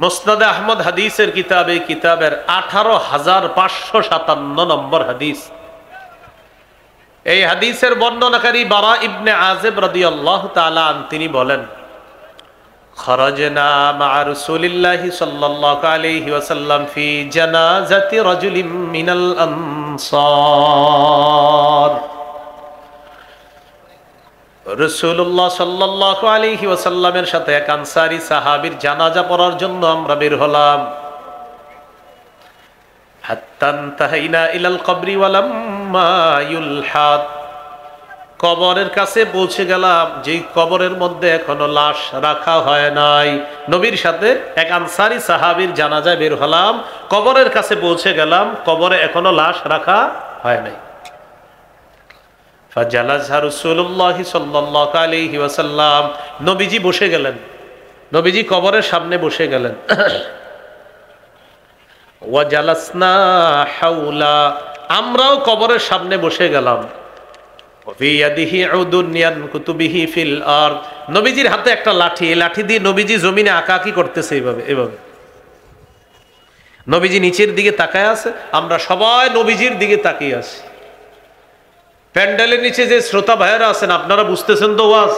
মুসনাদে আহমদ হাদিসের কিতাবে, কিতাবের 18,557 নম্বর হাদিস। এই হাদিসের বর্ণনাকারী বারা ইবনে আযিব রাদিয়াল্লাহু তাআলা আন, তিনি বলেন, খরাজনা মা রাসূলিল্লাহি সাল্লাল্লাহু আলাইহি ওয়াসাল্লাম ফি জানাজাতি রাজুলিন মিনাল আনসার। রাসূলুল্লাহ সাল্লাল্লাহু আলাইহি ওয়াসাল্লামের সাথে এক আনসারী সাহাবীর জানাজা পড়ার জন্য আমরা বের হলাম। হাত্তা ইনতাহাইনা ইলাল কবরি ওয়ালাম্মা ইউলহাদ, কবরের কাছে পৌঁছে গেলাম, যে কবরের মধ্যে এখনো লাশ রাখা হয় নাই। নবীর সাথে এক আনসারী সাহাবীর জানাজায় বের হলাম, কবরের কাছে পৌঁছে গেলাম, কবরে এখনো লাশ রাখা হয় নাই। ফাজালাসা রাসূলুল্লাহ সাল্লাল্লাহু আলাইহি ওয়াসাল্লাম, নবীজি বসে গেলেন, নবীজি কবরের সামনে বসে গেলেন। ওয়া জালাসনা হাওলা, আমরাও কবরের সামনে বসে গেলাম। ফি ইয়াদিহি উদুন ইয়ানকুতু বিহি ফিল আরদ, নবীজির হাতে একটা লাঠি, এই লাঠি দিয়ে নবীজি জমিনে আঁকাআঁকি করতেছে, এইভাবে এইভাবে। নবীজি নিচের দিকে তাকায় আছে, আমরা সবাই নবীজির দিকে তাকিয়ে আছি। প্যান্ডেলের নিচে যে শ্রোতা ভাইয়েরা আছেন, আপনারা বুঝতেছেন তো ওয়াজ?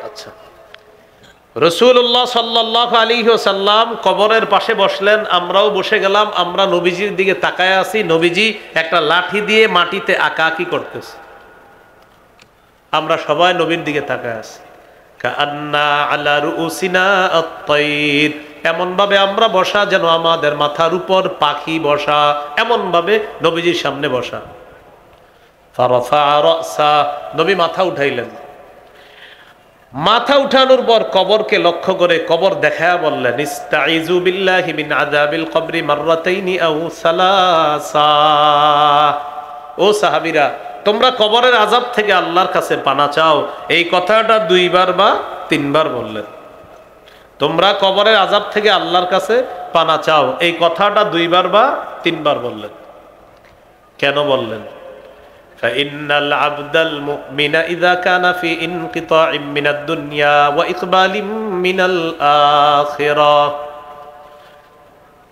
আচ্ছা, রাসূলুল্লাহ সাল্লাল্লাহু আলাইহি ওয়াসাল্লাম কবরের পাশে বসলেন, আমরাও বসে গেলাম, আমরা নবীজির দিকে তাকায় আছি। নবীজি একটা লাঠি দিয়ে মাটিতে আঁকাআঁকি করতেছে, আমরা সবাই নবীর দিকে তাকায় আছি। কাআন্না আলা রুউসিনা আত-তায়র, এমন ভাবে আমরা বসা যেন আমাদের মাথার উপর পাখি বসা, এমন ভাবে নবীজির সামনে বসা। ফারাফা রাসা, নবী মাথা উঠাইলেন। মাথা উঠানোর পর কবরকে লক্ষ্য করে কবর দেখায়া বললেন, ইস্তাইযু বিল্লাহি মিন আযাবিল কবরি মাররাতাইনি আও সালাসা। ও সাহাবীরা, তোমরা কবরের আযাব থেকে আল্লাহর কাছে পানা চাও। এই কথাটা 2 বার বা 3 বার বললেন। তোমরা কবরের আযাব থেকে আল্লাহর কাছে পানা চাও, এই কথাটা 2 বার বা 3 বার বললেন। কেন বললেন? ফাইন্নাল আবদাল মুমিনা ইযা কানা ফি ইনকিতাইম মিনাদ দুনিয়া ওয়া ইকবালিম মিনাল আখিরাহ,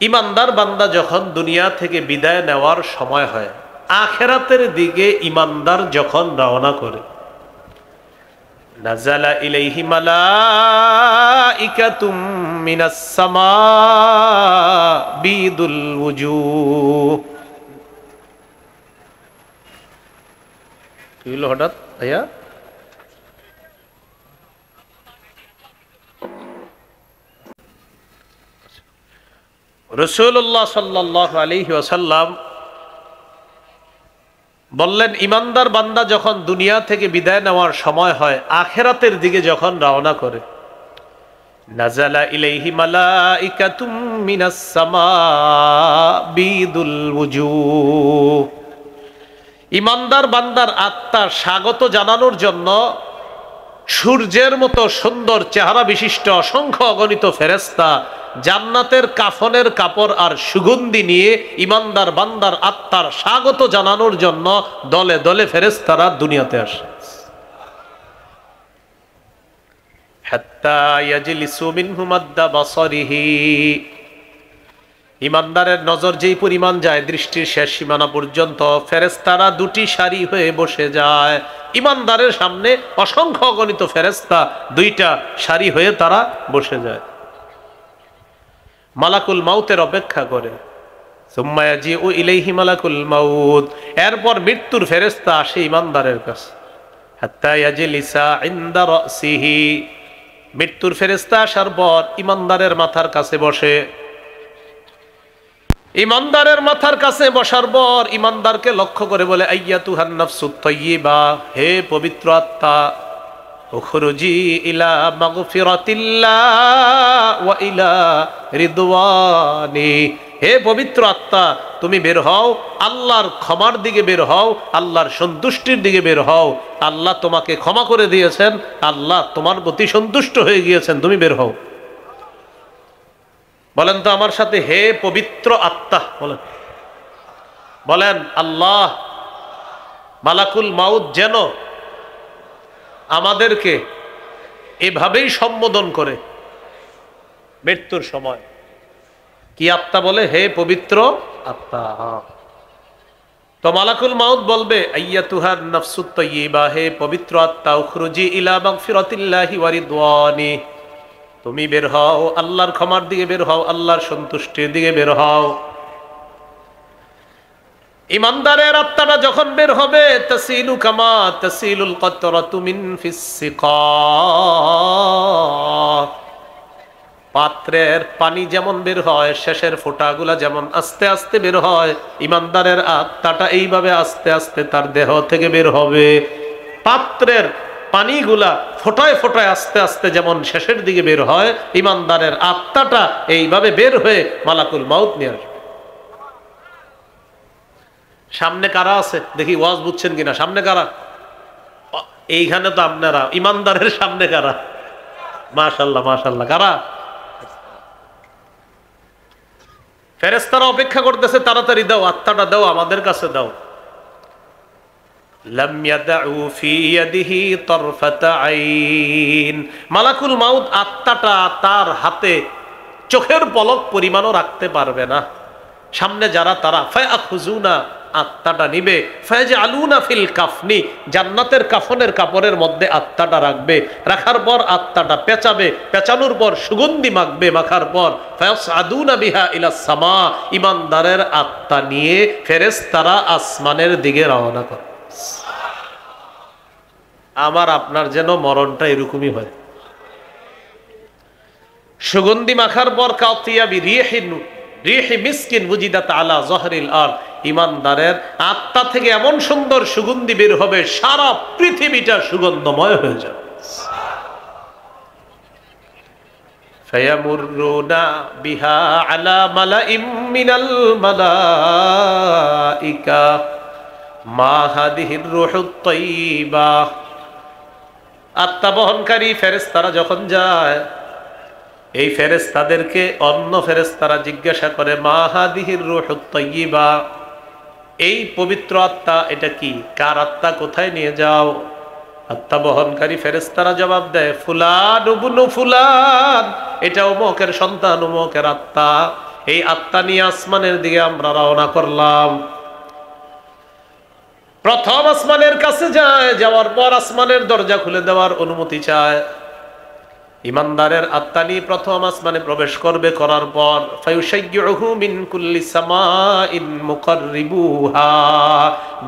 ইমানদার বান্দা যখন দুনিয়া থেকে বিদায় নেওয়ার সময় হয়, আখিরাতের দিকে ইমানদার যখন রওনা করে, নাযালা ইলাইহি মালাইকাতুম মিনাস সামা বিদুল ওয়ুজুহ। কি হলো হঠাৎ ভাইয়া? রাসূলুল্লাহ সাল্লাল্লাহু আলাইহি ওয়াসাল্লাম বললেন, ইমানদার বান্দা যখন দুনিয়া থেকে বিদায় নেওয়ার সময় হয়, আখিরাতের দিকে যখন রওনা করে, নাযালা ইলাইহি মালাইকাতুম মিনাস সামা বিদুল ওয়ুজুহ, ইমানদার বান্দার আত্মা স্বাগত জানানোর জন্য সূর্যের মতো সুন্দর চেহারা বিশিষ্ট অসংখ্য অগণিত ফেরেশতা জান্নাতের কাফনের কাপড় আর সুগন্ধি নিয়ে ইমানদার বান্দার আত্মার স্বাগত জানানোর জন্য দলে দলে ফেরেশতারা দুনিয়াতে আসে। হাত্তা ইয়াজলিসু মিনহু মাদ্দা বাসারিহি, ইমানদারের নজর যেই পরিমাণ যায়, দৃষ্টির শেষ সীমানা পর্যন্ত ফেরেশতারা 2টি সারি হয়ে বসে যায়। ইমানদারের সামনে অসংখ্য অগণিত ফেরেশতা 2টা সারি হয়ে তারা বসে যায়, মালাকুল মাউতের অপেক্ষা করে। সুম্মা ইয়াজিউ ইলাইহি মালাকুল মাউত, এরপর মৃত্যুর ফেরেশতা আসে ইমানদারের কাছে। হাত্তা ইয়াজলিসা ইনদা রাসিহি, মৃত্যুর ফেরেশতা আসার পর ইমানদারের মাথার কাছে বসে। ইমানদারের মাথার কাছে বসার পর ইমানদারকে লক্ষ্য করে বলে, আইয়াতুহান নাফসুত তাইয়্যিবা, হে পবিত্র আত্মা, উখরুজি ইলা মাগফিরাতিল্লাহ ওয়া ইলা রিদওয়ানি, হে পবিত্র আত্মা, তুমি বের হও, আল্লাহর ক্ষমার দিকে বের হও, আল্লাহর সন্তুষ্টির দিকে বের হও। আল্লাহ তোমাকে ক্ষমা করে দিয়েছেন, আল্লাহ তোমার প্রতি সন্তুষ্ট হয়ে গিয়েছেন, তুমি বের হও। বলেন তো আমার সাথে, হে পবিত্র আত্মা, বলেন বলেন আল্লাহ। মালাকুল মাউত যেন আমাদেরকে এভাবেই সম্বোধন করে, মৃত্যুর সময়। কি আত্মা বলে? হে পবিত্র আত্মা। তো মালাকুল মাউত বলবে আইয়াতুহান নাফসুত তাইয়্যিবা, হে পবিত্র আত্মা, উখরুজি ইলা মাগফিরাতিল্লাহি ওয়া রিদওয়ানি, তুমি বের হও, আল্লাহর ক্ষমার দিকে বের হও, আল্লাহর সন্তুষ্টির দিকে বের হও। ইমানদারের আত্মাটা যখন বের হবে, তাসিলু কামা তাসিলুল কাতরাতু মিন ফিস সিকা, পাত্রের পানি যেমন বের হয়, শেষের ফোঁটাগুলা যেমন আস্তে আস্তে বের হয়, ইমানদারের আত্মাটা এইভাবে আস্তে আস্তে তার দেহ থেকে বের হবে। পাত্রের পানিগুলা ফোঁটায় ফোঁটায় আস্তে আস্তে যেমন শেষের দিকে বের হয়, ইমানদারের আত্মাটা এইভাবে বের হয়ে মালাকুল মাউত নিয়ে আসবে। সামনে কারা আছে দেখি, ওয়াজ বুঝছেন কিনা? সামনে কারা? এইখানে তো আপনারা। ইমানদারের সামনে কারা? মাশাআল্লাহ মাশাআল্লাহ। কারা? ফেরেশতারা অপেক্ষা করতেছে, তাড়াতাড়ি দাও, আত্মাটা দাও, আমাদের কাছে দাও। লাম ইয়াদউ ফি ইয়াদিহি তারফাতা আইন, মালাকুল মাউত আত্মাটা তার হাতে চোখের পলক পরিমাণও রাখতে পারবে না। সামনে যারা, তারা ফায়াখুজুনা, আত্মাটা নিবে, ফায়াজআলুনা ফিল কাফনি, জান্নাতের কাফনের কাপড়ের মধ্যে আত্মাটা রাখবে। রাখার পর আত্মাটা পেঁচাবে, পেঁচানোর পর সুগন্ধি মাখবে, মাখার পর ফায়াসআদুনা বিহা ইলাস সামা, ইমানদারের আত্মা নিয়ে ফেরেশতারা আসমানের দিকে রওনা করে। আমার আপনার যেন মরণটা এরকমই হয়। সুগন্ধি মাখার পর কাতিয়া বিরিহিন রিহি মিসকিন বুজিদাত আলা জহরিল আরদ, ইমানদারের আত্মা থেকে এমন সুন্দর সুগন্ধি বের হবে, সারা পৃথিবীটা সুগন্ধময় হয়ে যাবে। ফায়ামুরুনা বিহা আলা মালাইম মিনাল মালাইকা মা হাদিহির রূহুত তাইয়্যিবা, আত্মা বহনকারী ফেরেশতারা যখন যায়, এই ফেরেশতাদেরকে অন্য ফেরেশতারা জিজ্ঞাসা করে, মা হাদিহির রূহুত তাইয়্যিবা, এই পবিত্র আত্মা এটা কি? কার আত্মা? কোথায় নিয়ে যাও? আত্মা বহনকারী ফেরেশতারা জবাব দেয়, ফুলান ইবনু ফুলান, এটা অমুকের সন্তান, অমুকের আত্মা। এই আত্মা নিয়ে আসমানের দিকে আমরা রওনা করলাম। প্রথম আসমানের কাছে যায়, যাওয়ার পর আসমানের দরজা খুলে দেওয়ার অনুমতি চায়। ইমানদারের আত্মা নিয়ে প্রথম আসমানে প্রবেশ করবে, করার পর ফায়ুশাইয়্যুহু মিন কুল্লি সামাইন মুকাররিবুহা,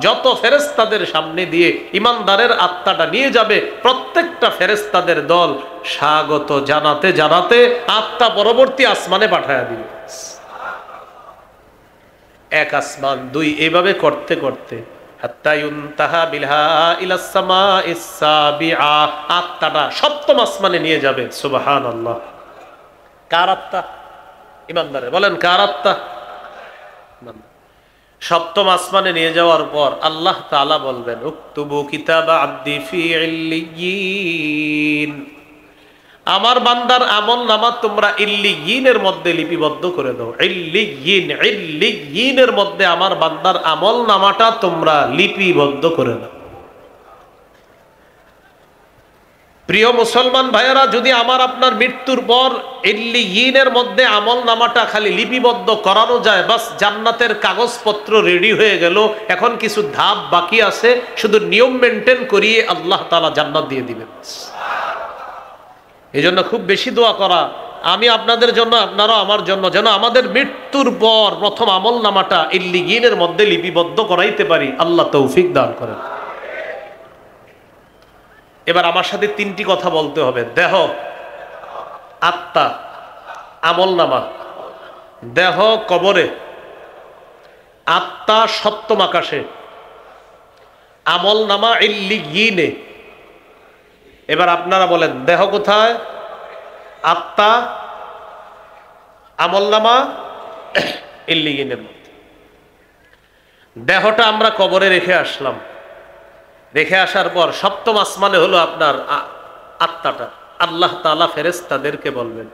যত ফেরেশতাদের সামনে দিয়ে ইমানদারের আত্মাটা নিয়ে যাবে, প্রত্যেকটা ফেরেশতাদের দল স্বাগত জানাতে জানাতে আত্মা পরবর্তী আসমানে পাঠায়া দিবে। এক আসমান, দুই, এইভাবে করতে করতে হাত্তা ইউনতাহা বিলহা ইলাস সামাইস সাবিআ, আত্মাটা সপ্তম আসমানে নিয়ে যাবে। সুবহানাল্লাহ। কার আত্মা? ইমানদারের। বলেন কার আত্মা? সপ্তম আসমানে নিয়ে যাওয়ার পর আল্লাহ তাআলা বলবেন, উকতুবু কিতাবা আবদি ফি ইল্লিয়িন, আমার বান্দার আমল নামা তোমরা ইল্লিয়িনের মধ্যে লিপিবদ্ধ করে দাও। ইল্লিয়িন, ইল্লিয়িনের মধ্যে আমার বান্দার আমল নামাটা তোমরা লিপিবদ্ধ করে দাও। প্রিয় মুসলমান ভাইয়েরা, যদি আমার আপনার মৃত্যুর পর ইল্লিয়িনের মধ্যে আমল নামাটা খালি লিপিবদ্ধ করানো যায়, বাস জান্নাতের কাগজপত্র রেডি হয়ে গেল। এখন কিছু ধাপ বাকি আছে, শুধু নিয়ম মেনটেন করিয়ে আল্লাহ তাআলা জান্নাত দিয়ে দিবেন। এই জন্য খুব বেশি দোয়া করা, আমি আপনাদের জন্য, আপনারা আমার জন্য, যেন আমাদের মৃত্যুর পর প্রথম আমল নামাটা ইল্লিয়িনের মধ্যে লিপিবদ্ধ করাইতে পারি। আল্লাহ তৌফিক দান করেন। এবার আমার সাথে তিনটি কথা বলতে হবে। দেহ, আত্মা, আমল নামা। দেহ কবরে, আত্মা সপ্তম আকাশে, আমল নামা ইল্লিয়িনে। এবার আপনারা বলেন, দেহ কোথায়? আত্মা, আমল নামা ইল্লিয়িনের মধ্যে। দেহটা আমরা কবরে রেখে আসলাম, রেখে আসার পর সপ্তম আসমানে হলো আপনার আত্মাটা। আল্লাহ তাআলা ফেরেশতাদেরকে বলবেন,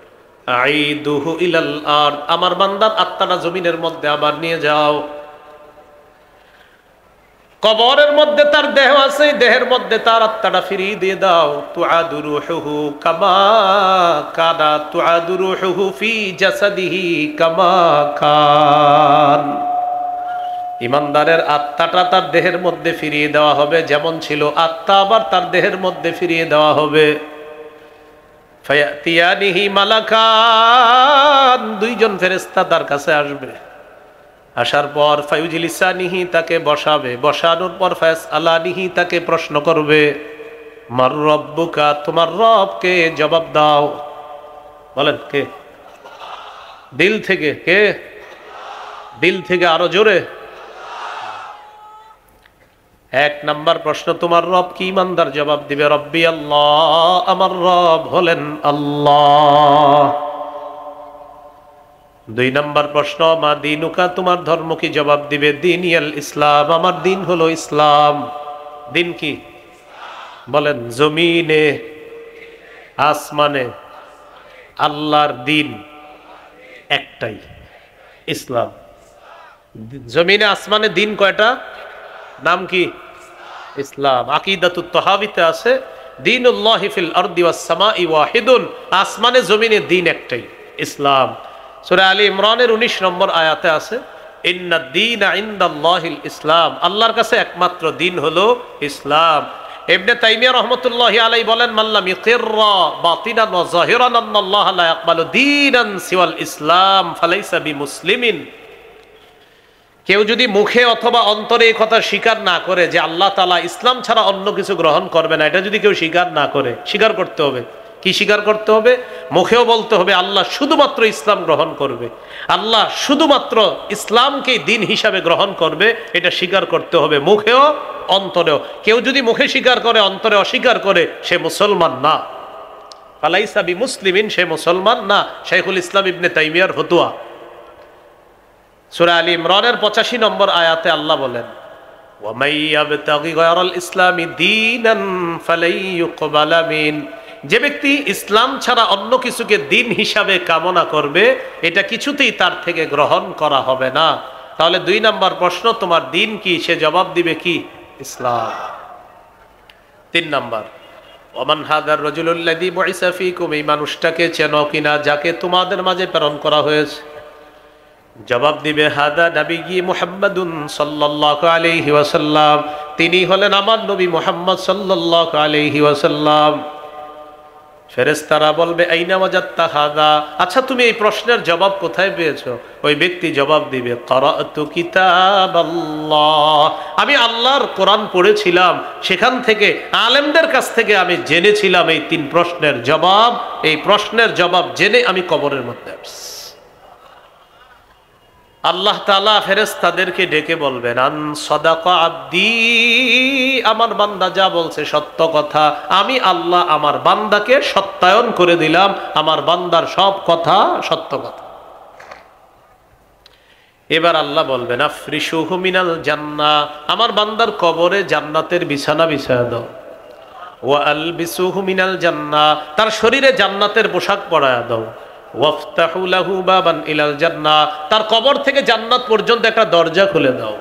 আইদুহু ইলাল আরদ, আমার বান্দার আত্মাটা জমিনের মধ্যে আবার নিয়ে যাও। কবরের মধ্যে তার দেহ আছে, দেহের মধ্যে তার আত্মাটা ফিরিয়ে দিয়ে দাও। তুআদু রূহুহু কামা কানা তুআদু রূহুহু ফি জাসাদিহি কামা কান। ইমানদারের আত্মাটা তার দেহের মধ্যে ফিরিয়ে দেওয়া হবে, যেমন ছিল আত্মা আবার তার দেহের মধ্যে ফিরিয়ে দেওয়া হবে। ফায়াতিয়ানিহি মালাকান, দুইজন ফেরেশতা তার কাছে আসবে। আসার পর ফায়ুজলিসানিহি, তাকে বসাবে। বসানোর পর ফায়াসআলানিহি, তাকে প্রশ্ন করবে। মার রব্বুকা, তোমার রব কে? জবাব দাও। বলেন কে? দিল থেকে কে? দিল থেকে আরো জোরে। এক নাম্বার প্রশ্ন, তোমার রব কি? ইমানদার জবাব দিবে রব্বি আল্লাহ, আমার রব হলেন আল্লাহ। দুই নাম্বার প্রশ্ন, মা দিনুকা, তোমার ধর্ম কি? জবাব দিবে দিনিয়াল ইসলাম, আমার দিন হলো ইসলাম। দিন কি? বলেন। জমিনে আসমানে আল্লাহর দিন একটাই, ইসলাম। জমিনে আসমানে দিন কয়টা? নাম কি? ইসলাম। আকীদাতুত তাহাবীতে আছে দীনুল্লাহি ফিল আরদি ওয়াস সামাই ওয়াহিদুন, আসমানে জমিনে দিন একটাই, ইসলাম। সূরা আলী ইমরানের 19 নম্বর আয়াতে আছে ইন্নাদ দীনা ইনদাল্লাহিল ইসলাম, আল্লাহর কাছে একমাত্র দিন হলো ইসলাম। ইবনে তাইমিয়া রাহমাতুল্লাহি আলাইহি বলেন মাল্লাম ইয়াকিররা বাতিনান ওয়া যাহিরান আন্নাল্লাহা লা ইয়াকবালু দীনান সিওয়াল ইসলাম ফালাইসা বিমুসলিমিন। কেউ যদি মুখে অথবা অন্তরে এই কথা স্বীকার না করে যে আল্লাহ তাআলা ইসলাম ছাড়া অন্য কিছু গ্রহণ করবে না, এটা যদি কেউ স্বীকার না করে, স্বীকার করতে হবে। কি স্বীকার করতে হবে? মুখেও বলতে হবে আল্লাহ শুধুমাত্র ইসলাম গ্রহণ করবে, আল্লাহ শুধুমাত্র ইসলামকে দিন হিসাবে গ্রহণ করবে, এটা স্বীকার করতে হবে মুখেও অন্তরেও। কেউ যদি মুখে স্বীকার করে অন্তরে অস্বীকার করে, সে মুসলমান না। ফালাইসা বিমুসলিমিন, সে মুসলমান না। শাইখুল ইসলাম ইবনে তাইমিয়ার ফতোয়া। সূরা আলী ইমরানের 85 নম্বর আয়াতে আল্লাহ বলেন ওয়া মান ইয়াবতাগি গায়রাল ইসলামি দীনান ফালাই ইউকবালা মিন, যে ব্যক্তি ইসলাম ছাড়া অন্য কিছুকে দিন হিসাবে কামনা করবে, এটা কিছুতেই তার থেকে গ্রহণ করা হবে না। তাহলে 2 নাম্বার প্রশ্ন, তোমার দিন কি? সে জবাব দিবে কি? ইসলাম। 3 নাম্বার, ওমান হাদার রাজুলুল্লাযী বুইসা ফীকুম, এই মানুষটাকে চেনো কিনা যাকে তোমাদের মাঝে প্রেরণ করা হয়েছে? জবাব দিবে হাদা নবী মুহাম্মাদুন সাল্লাল্লাহু আলাইহি ওয়াসাল্লাম, তিনি হলেন আমার নবী মুহাম্মদ সাল্লাল্লাহু আলাইহি ওয়াসাল্লাম। ফেরেশতারা বলবে আইনা ওয়াজাদতা হাদা, আচ্ছা তুমি এই প্রশ্নের জবাব কোথায় পেয়েছো? ওই ব্যক্তি জবাব দিবে ক্বারাতু কিতাবাল্লাহ, আমি আল্লাহর কোরআন পড়েছিলাম, সেখান থেকে আলেমদের কাছ থেকে আমি জেনেছিলাম এই 3 প্রশ্নের জবাব। এই প্রশ্নের জবাব জেনে আমি কবরের মধ্যে আসছি। আল্লাহ তাআলা ফেরেশতাদেরকে ডেকে বলবেন আন সাদাকা আব্দি, আমার বান্দা যা বলছে সত্য কথা, আমি আল্লাহ আমার বান্দাকে সত্যায়ন করে দিলাম, আমার বান্দার সব কথা সত্য কথা। এবার আল্লাহ বলবেন আফরিশুহু মিনাল জান্নাহ, আমার বান্দার কবরে জান্নাতের বিছানা বিছায়া দাও। ওয়া আলবিসুহু মিনাল জান্নাহ, তার শরীরে জান্নাতের পোশাক পরায়া দাও। ওয়াফতাহু লাহু বাবান ইলাল জান্নাহ, তার কবর থেকে জান্নাত পর্যন্ত একটা দরজা খুলে দাও।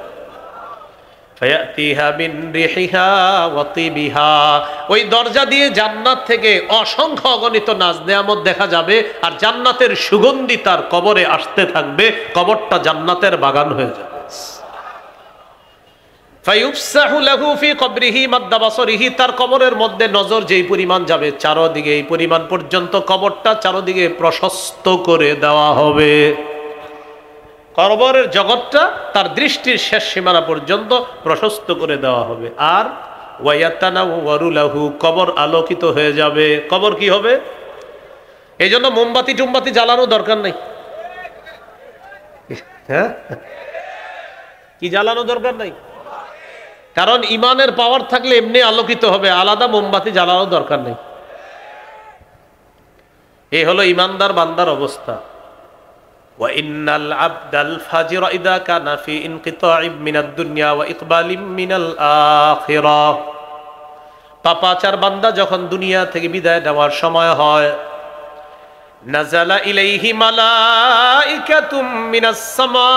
ফায়াতিহা মিন রিহিহা ওয়া তিবিহা, ওই দরজা দিয়ে জান্নাত থেকে অসংখ্য অগণিত নাজ নেয়ামত দেখা যাবে, আর জান্নাতের সুগন্ধি তার কবরে আসতে থাকবে, কবরটা জান্নাতের বাগান হয়ে যাবে। ফায়ুফসাহু লাহু ফি কবরিহি মাদ্দা বাসরিহি, তার কবরের মধ্যে নজর যেই পরিমাণ যাবে চারদিকে, এই পরিমাণ পর্যন্ত কবরটা চারদিকে প্রশস্ত করে দেওয়া হবে। কবরের জগৎটা তার দৃষ্টির শেষ সীমানা পর্যন্ত প্রশস্ত করে দেওয়া হবে। আর ওয়ায়াতানাওয়ারু লাহু, কবর আলোকিত হয়ে যাবে। কবর কি হবে? এই জন্য মোমবাতি টুমবাতি জ্বালানো দরকার নেই। হ্যাঁ, কি জ্বালানো দরকার নাই? কারণ ইমানের পাওয়ার থাকলে এমনি আলোকিত হবে, আলাদা মোমবাতি জ্বালানোর দরকার নেই। এই হলো ইমানদার বান্দার অবস্থা। ওয়া ইন্নাল আবদাল ফাজির ইযা কানা ফি ইনকিতাইম মিনাদ দুনিয়া ওয়া ইকবালিম মিনাল আখিরাহ, পাপাচার বান্দা যখন দুনিয়া থেকে বিদায় নেওয়ার সময় হয়, নাযালা ইলাইহি মালাইকাতুম মিনাস সামা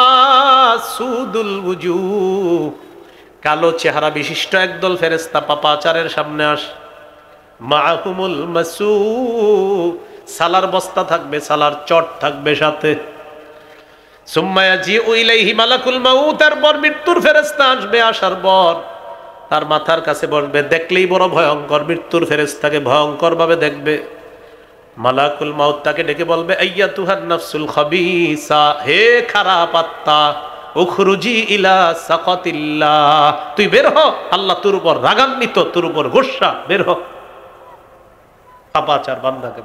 সুদুল ওয়ুজুহ কালো চেহারা বিশিষ্ট একদল ফেরেশতা পাপাচারের সামনে আসে। মাহুমুল মাসু, সালার বস্তা থাকবে, সালার চট থাকবে সাথে। সুম্মা ইয়াজিউ ইলাইহি মালাকুল মাউত, তারপর মৃত্যুর ফেরেশতা আসবে। আসার পর তার মাথার কাছে বসবে। দেখলেই বড় ভয়ঙ্কর, মৃত্যুর ফেরেশতাকে ভয়ঙ্কর ভাবে দেখবে। মালাকুল মাউত তাকে ডেকে বলবে, আইয়াতুহান নাফসুল খাবিসা, হে খারাপ আত্মা, উখরুজি ইলা সাকাতিল্লাহ, তুই বের হ, আল্লাহ তোর উপর রাগান্বিত, তোর উপর গোসা, বের হ। পাপাচার বান্দাকে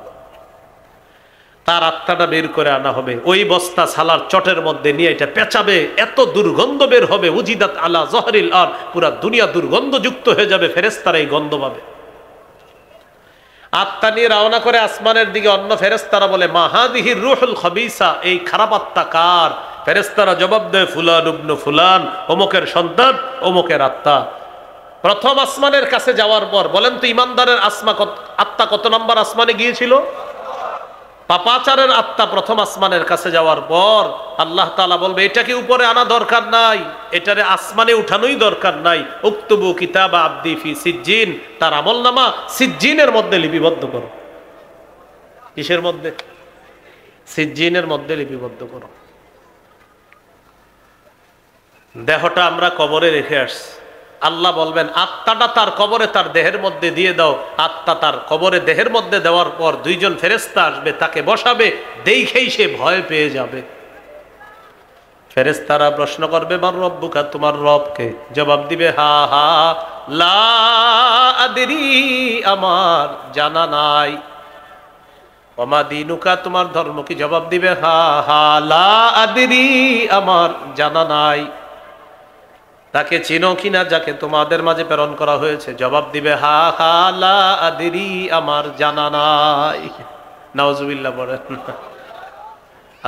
তার আত্মাটা বের করে আনা হবে। ওই বস্তা সালার চটের মধ্যে নিয়ে এটা পেঁচাবে, এত দুর্গন্ধ বের হবে, উজিদাত আলা জহরিল আর, পুরা দুনিয়া দুর্গন্ধযুক্ত হয়ে যাবে, ফেরেশতারা এই গন্ধ পাবে। আত্মা নিয়ে রওনা করে আসমানের দিকে। অন্য ফেরেশতারা বলে, মা হাদিহির রূহুল খাবিসা, এই খারাপ আত্মা কার? ফেরেশতারা জবাব দেয়, ফুলান ইবনে ফুলান, অমুকের সন্তান, অমুকের আত্মা। প্রথম আসমানের কাছে যাওয়ার পর বলেন তো, ইমানদারের আত্মা কত নম্বর আসমানে গিয়েছিল? পাপাচারের আত্মা প্রথম আসমানের কাছে যাওয়ার পর আল্লাহ তাআলা বলবে, এটাকে উপরে আনা দরকার নাই, এটারে আসমানে উঠানোই দরকার নাই। উক্তুবু কিতাবা আবদি ফি সিজ্জিন, তার আমলনামা সিজ্জিনের মধ্যে লিপিবদ্ধ করো। কিসের মধ্যে? সিজ্জিনের মধ্যে লিপিবদ্ধ করো। দেহটা আমরা কবরে রেখে আসছি। আল্লাহ বলবেন, আত্মাটা তার কবরে তার দেহের মধ্যে দিয়ে দাও। আত্মা তার কবরে দেহের মধ্যে দেওয়ার পর দুইজন ফেরেশতা আসবে, তাকে বসাবে, দেখেই সে ভয় পেয়ে যাবে। ফেরেশতারা প্রশ্ন করবে, মান রব্বুকা, তোমার রবকে? জবাব দিবে, হা হা লা আদরি, আমার জানা নাই। ওমা দীনুকা, তোমার ধর্ম কি? জবাব দিবে, হা হা লা আদরি, আমার জানা নাই। তাকে চিনো কিনা যাকে তোমাদের মাঝে প্রেরণ করা হয়েছে? জবাব দিবে, হা হা লা আদরি, আমার জানা নাই। নাউজুবিল্লাহ বলেন।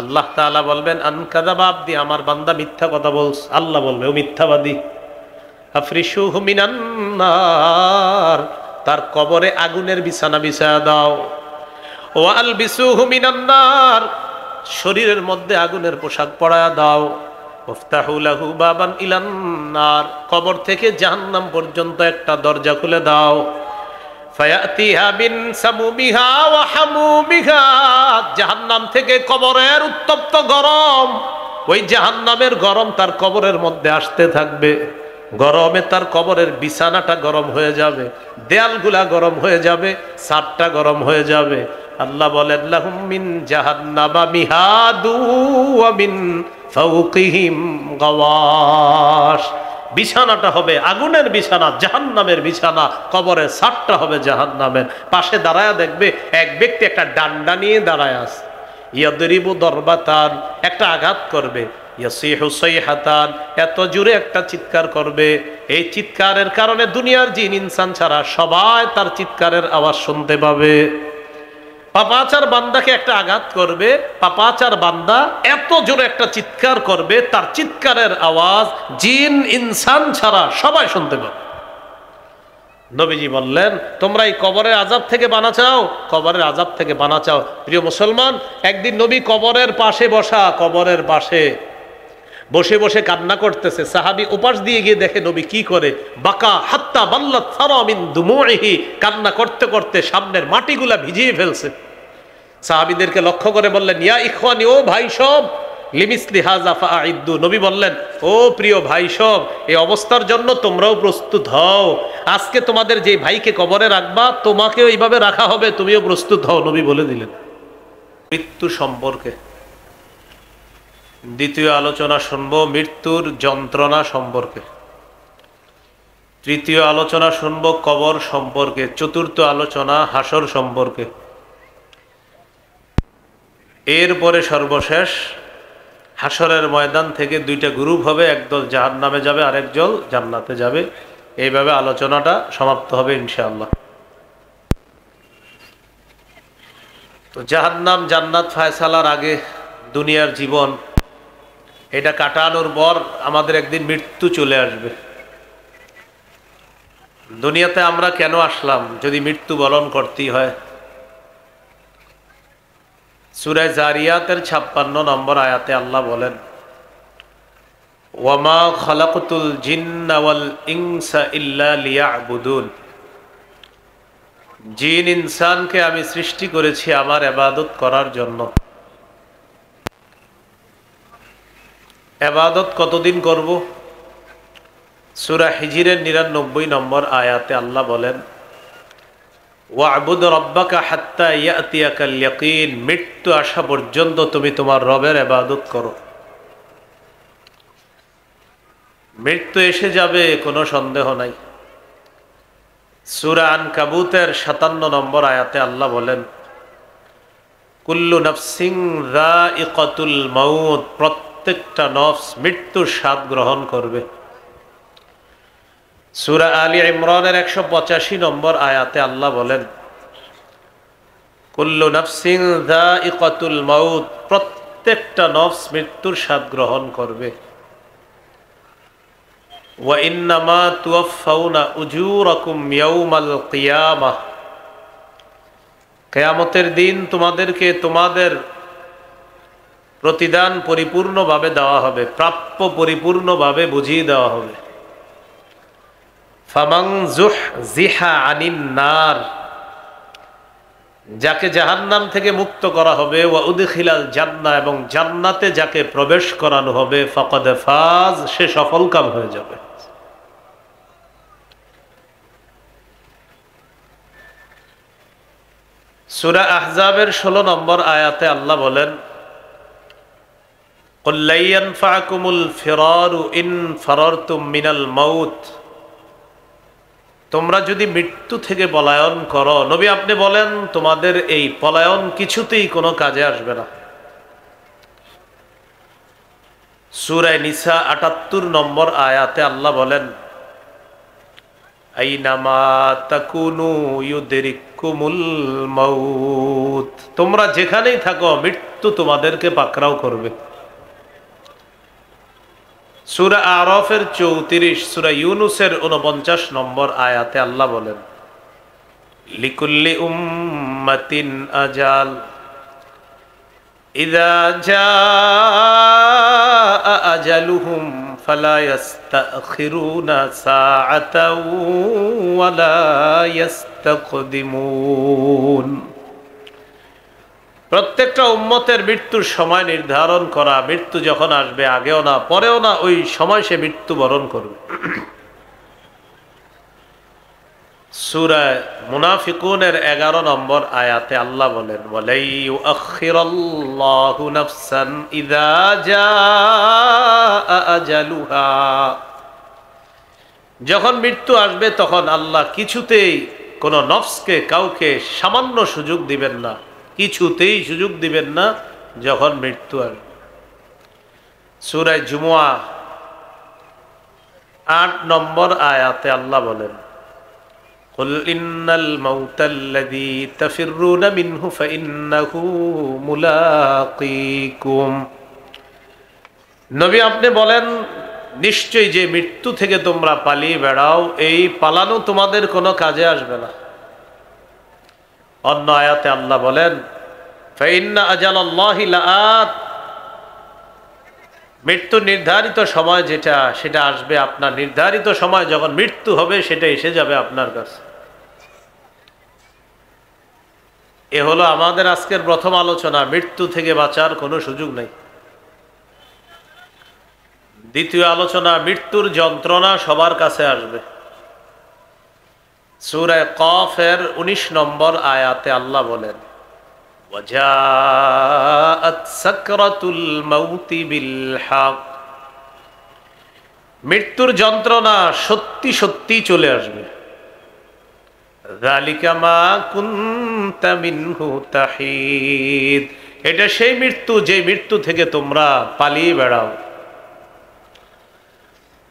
আল্লাহ তাআলা বলবেন, আনকাযাবা আবদি, আমার বান্দা মিথ্যা কথা বলছে। আল্লাহ বলবে, ও মিথ্যাবাদী। আফরিশুহু মিনান নার, তার কবরে আগুনের বিছানা বিছায়া দাও। ওয়া আলবিসুহু মিনান নার, শরীরের মধ্যে আগুনের পোশাক পরায়া দাও। ওফতাহু লাহু বাবান ইলান নার, কবর থেকে জাহান্নাম পর্যন্ত একটা দরজা খুলে দাও। ফায়াতিহা বিন সামুমিহা ওয়া হামুমিহা, জাহান্নাম থেকে কবরের উত্তপ্ত গরম, ওই জাহান্নামের গরম তার কবরের মধ্যে আসতে থাকবে। গরমে তার কবরের বিছানাটা গরম হয়ে যাবে, দেয়ালগুলা গরম হয়ে যাবে, ছাদটা গরম হয়ে যাবে। আল্লাহ বলেন, লাহুম মিন জাহান্নামা মিহাদু ওয়া মিন ফাওকিহিম গাওয়াশ, বিছানাটা হবে আগুনের বিছানা, জাহান্নামের বিছানা, কবরের ছাদটা হবে জাহান্নামের। পাশে দাঁড়ায়া দেখবে এক ব্যক্তি একটা ডান্ডা নিয়ে দাঁড়ায় আছে। ইয়াদরিবু দরবাতান, একটা আঘাত করবে। ইয়াসিহু সাইহাতান, এত জোরে একটা চিৎকার করবে, এই চিৎকারের কারণে দুনিয়ার জিন ইনসান ছাড়া সবাই তার চিৎকারের আওয়াজ শুনতে পাবে। পাপাচার বান্দাকে একটা আঘাত করবে, পাপাচার বান্দা এত জোরে একটা চিৎকার করবে, তার চিৎকারের আওয়াজ জিন ইনসান ছাড়া সবাই শুনতে পাবে। নবীজি বললেন, তোমরা এই কবরের আযাব থেকে বানা চাও, কবরের আযাব থেকে বানা চাও। প্রিয় মুসলমান, একদিন নবী কবরের পাশে বসা, কবরের পাশে বসে বসে কান্না করতেছে। সাহাবী উপাস দিয়ে গিয়ে দেখে নবী কি করে, বাকা হাত্তা বাল্লাত সারা মিন দুমুইহি, কান্না করতে করতে সামনের মাটিগুলা ভিজিয়ে ফেলছে। সাহাবীদেরকে লক্ষ্য করে বললেন, ইয়া ইখওয়ানি, ও ভাই সব, লিমিসলি হাযা ফাআইদ্দু, নবী বললেন, ও প্রিয় ভাই সব, এই অবস্থার জন্য তোমরাও প্রস্তুত হও। আজকে তোমাদের যে ভাইকে কবরে রাখবা, তোমাকেও এইভাবে রাখা হবে, তুমিও প্রস্তুত হও, নবী বলে দিলেন। মৃত্যু সম্পর্কে দ্বিতীয় আলোচনা শুনবো, মৃত্যুর যন্ত্রণা সম্পর্কে। তৃতীয় আলোচনা শুনবো কবর সম্পর্কে। চতুর্থ আলোচনা হাসর সম্পর্কে। এরপরে সর্বশেষ হাসরের ময়দান থেকে দুইটা গ্রুপ হবে, একদল জাহান্নামে যাবে, আরেকদল জান্নাতে যাবে। এইভাবে আলোচনাটা সমাপ্ত হবে ইনশাআল্লাহ। তো জাহান্নাম জান্নাত ফায়সালার আগে দুনিয়ার জীবন, এটা কাটানোর পর আমাদের একদিন মৃত্যু চলে আসবে। দুনিয়াতে আমরা কেন আসলাম যদি মৃত্যু বরণ করতেই হয়? সূরা জারিয়াতের 56 নম্বর আয়াতে আল্লাহ বলেন, ওয়ামা খালাকতুল জিন্না ওয়াল ইনসা ইল্লা লিয়াবুদুন, জিন ইনসানকে আমি সৃষ্টি করেছি আমার ইবাদত করার জন্য। ইবাদত কতদিন করব? সূরা হিজরের ৯৯ নম্বর আয়াতে আল্লাহ বলেন, ওয়া'বুদ রাব্বাকা হাত্তা ইয়াতিয়াকাল ইয়াকিন, মৃত্যু আসা পর্যন্ত তুমি তোমার রবের ইবাদত করো। মৃত্যু এসে যাবে, কোনো সন্দেহ নাই। সূরা আনকাবুতের ৫৭ নম্বর আয়াতে আল্লাহ বলেন, কুল্লু নাফসিন যায়িকাতুল মাউত, প্রত্যেকটা নফস মৃত্যুর স্বাদ গ্রহণ করবে। সূরা আলী ইমরানের ১৮৫ নম্বর আয়াতে আল্লাহ বলেন, কুল্লু নাফসিন যায়িকাতুল মাউত, প্রত্যেকটা নফস মৃত্যুর স্বাদ গ্রহণ করবে। ওয়া ইন্নামা তুওয়াফাউনা উজুরাকুম ইয়াউমাল কিয়ামাহ, কিয়ামতের দিন তোমাদেরকে তোমাদের প্রতিদান পরিপূর্ণভাবে দেওয়া হবে, প্রাপ্য পরিপূর্ণভাবে বুঝিয়ে দেওয়া হবে। ফামান যুহজিহা আনিন নার, যাকে জাহান্নাম থেকে মুক্ত করা হবে, ওয়া উদখিলাল জান্নাহ, এবং জান্নাতে যাকে প্রবেশ করানো হবে, ফাকাদ ফাজ, সে সফলকাম হয়ে যাবে। সূরা আহজাবের ১৬ নম্বর আয়াতে আল্লাহ বলেন, কুল লা ইয়ানফাকুমুল ফিরারু ইন ফারারতুম মিনাল মাউত, তোমরা যদি মৃত্যু থেকে পলায়ন করো, নবী আপনি বলেন তোমাদের এই পলায়ন কিছুতেই কোনো কাজে আসবে না। সূরা নিসা ৭৮ নম্বর আয়াতে আল্লাহ বলেন, আইনামা তাকুনু ইউদরিকুমুল মাউত, তোমরা যেখানেই থাকো মৃত্যু তোমাদেরকে পাকড়াও করবে। সূরা আরাফের ৩৪, সূরা ইউনূসের ৪৯ নম্বর আয়াতে আল্লাহ বলেন, লিকুল্লি উম্মাতিন আজাল ইযা জাআ আজালুহুম ফালা ইস্তাখিরুনা সাআতাও ওয়ালা ইস্তাকদিমুন। প্রত্যেকটা উম্মতের মৃত্যুর সময় নির্ধারণ করা, মৃত্যু যখন আসবে আগেও না পরেও না, ওই সময় সে মৃত্যুবরণ করবে। সূরা মুনাফিকুনের ১১ নম্বর আয়াতে আল্লাহ বলেন, ওয়ালাই ইউআখিরাল্লাহু নাফসান ইযা জাআ আজালুহা, যখন মৃত্যু আসবে তখন আল্লাহ কিছুতেই কোনো নফসকে, কাউকে সামান্য সুযোগ দিবেন না, কিছুতেই সুযোগ দিবেন না যখন মৃত্যু আসবে। সূরা জুমুয়া ৮ নম্বর আয়াতে আল্লাহ বলেন, কুল ইন্নাল মাউতাল্লাযী তাফিররুনা মিনহু ফাইন্নাহু মুলাকীকুম, নবী আপনি বলেন নিশ্চয়ই যে মৃত্যু থেকে তোমরা পালিয়ে বেড়াও, এই পালানো তোমাদের কোনো কাজে আসবে না। অন্য আয়াতে আল্লাহ বলেন, ফাইন্না আজালাল্লাহি লাআত, মৃত্যু নির্ধারিত সময় যেটা, সেটা আসবে। আপনার নির্ধারিত সময় যখন মৃত্যু হবে সেটা এসে যাবে আপনার কাছে। এ হলো আমাদের আজকের প্রথম আলোচনা, মৃত্যু থেকে বাঁচার কোনো সুযোগ নেই। দ্বিতীয় আলোচনা, মৃত্যুর যন্ত্রণা সবার কাছে আসবে। সূরা কফের ১৯ নম্বর আয়াতে আল্লাহ বলেন, ওয়াজাআত সাকরাতুল মাউতি বিল হক, মৃত্যুর যন্ত্রণা সত্যি সত্যি চলে আসবে। যালিকা মা কুনতা মিনহু তাহিদ, এটা সেই মৃত্যু যে মৃত্যু থেকে তোমরা পালিয়ে বেড়াও।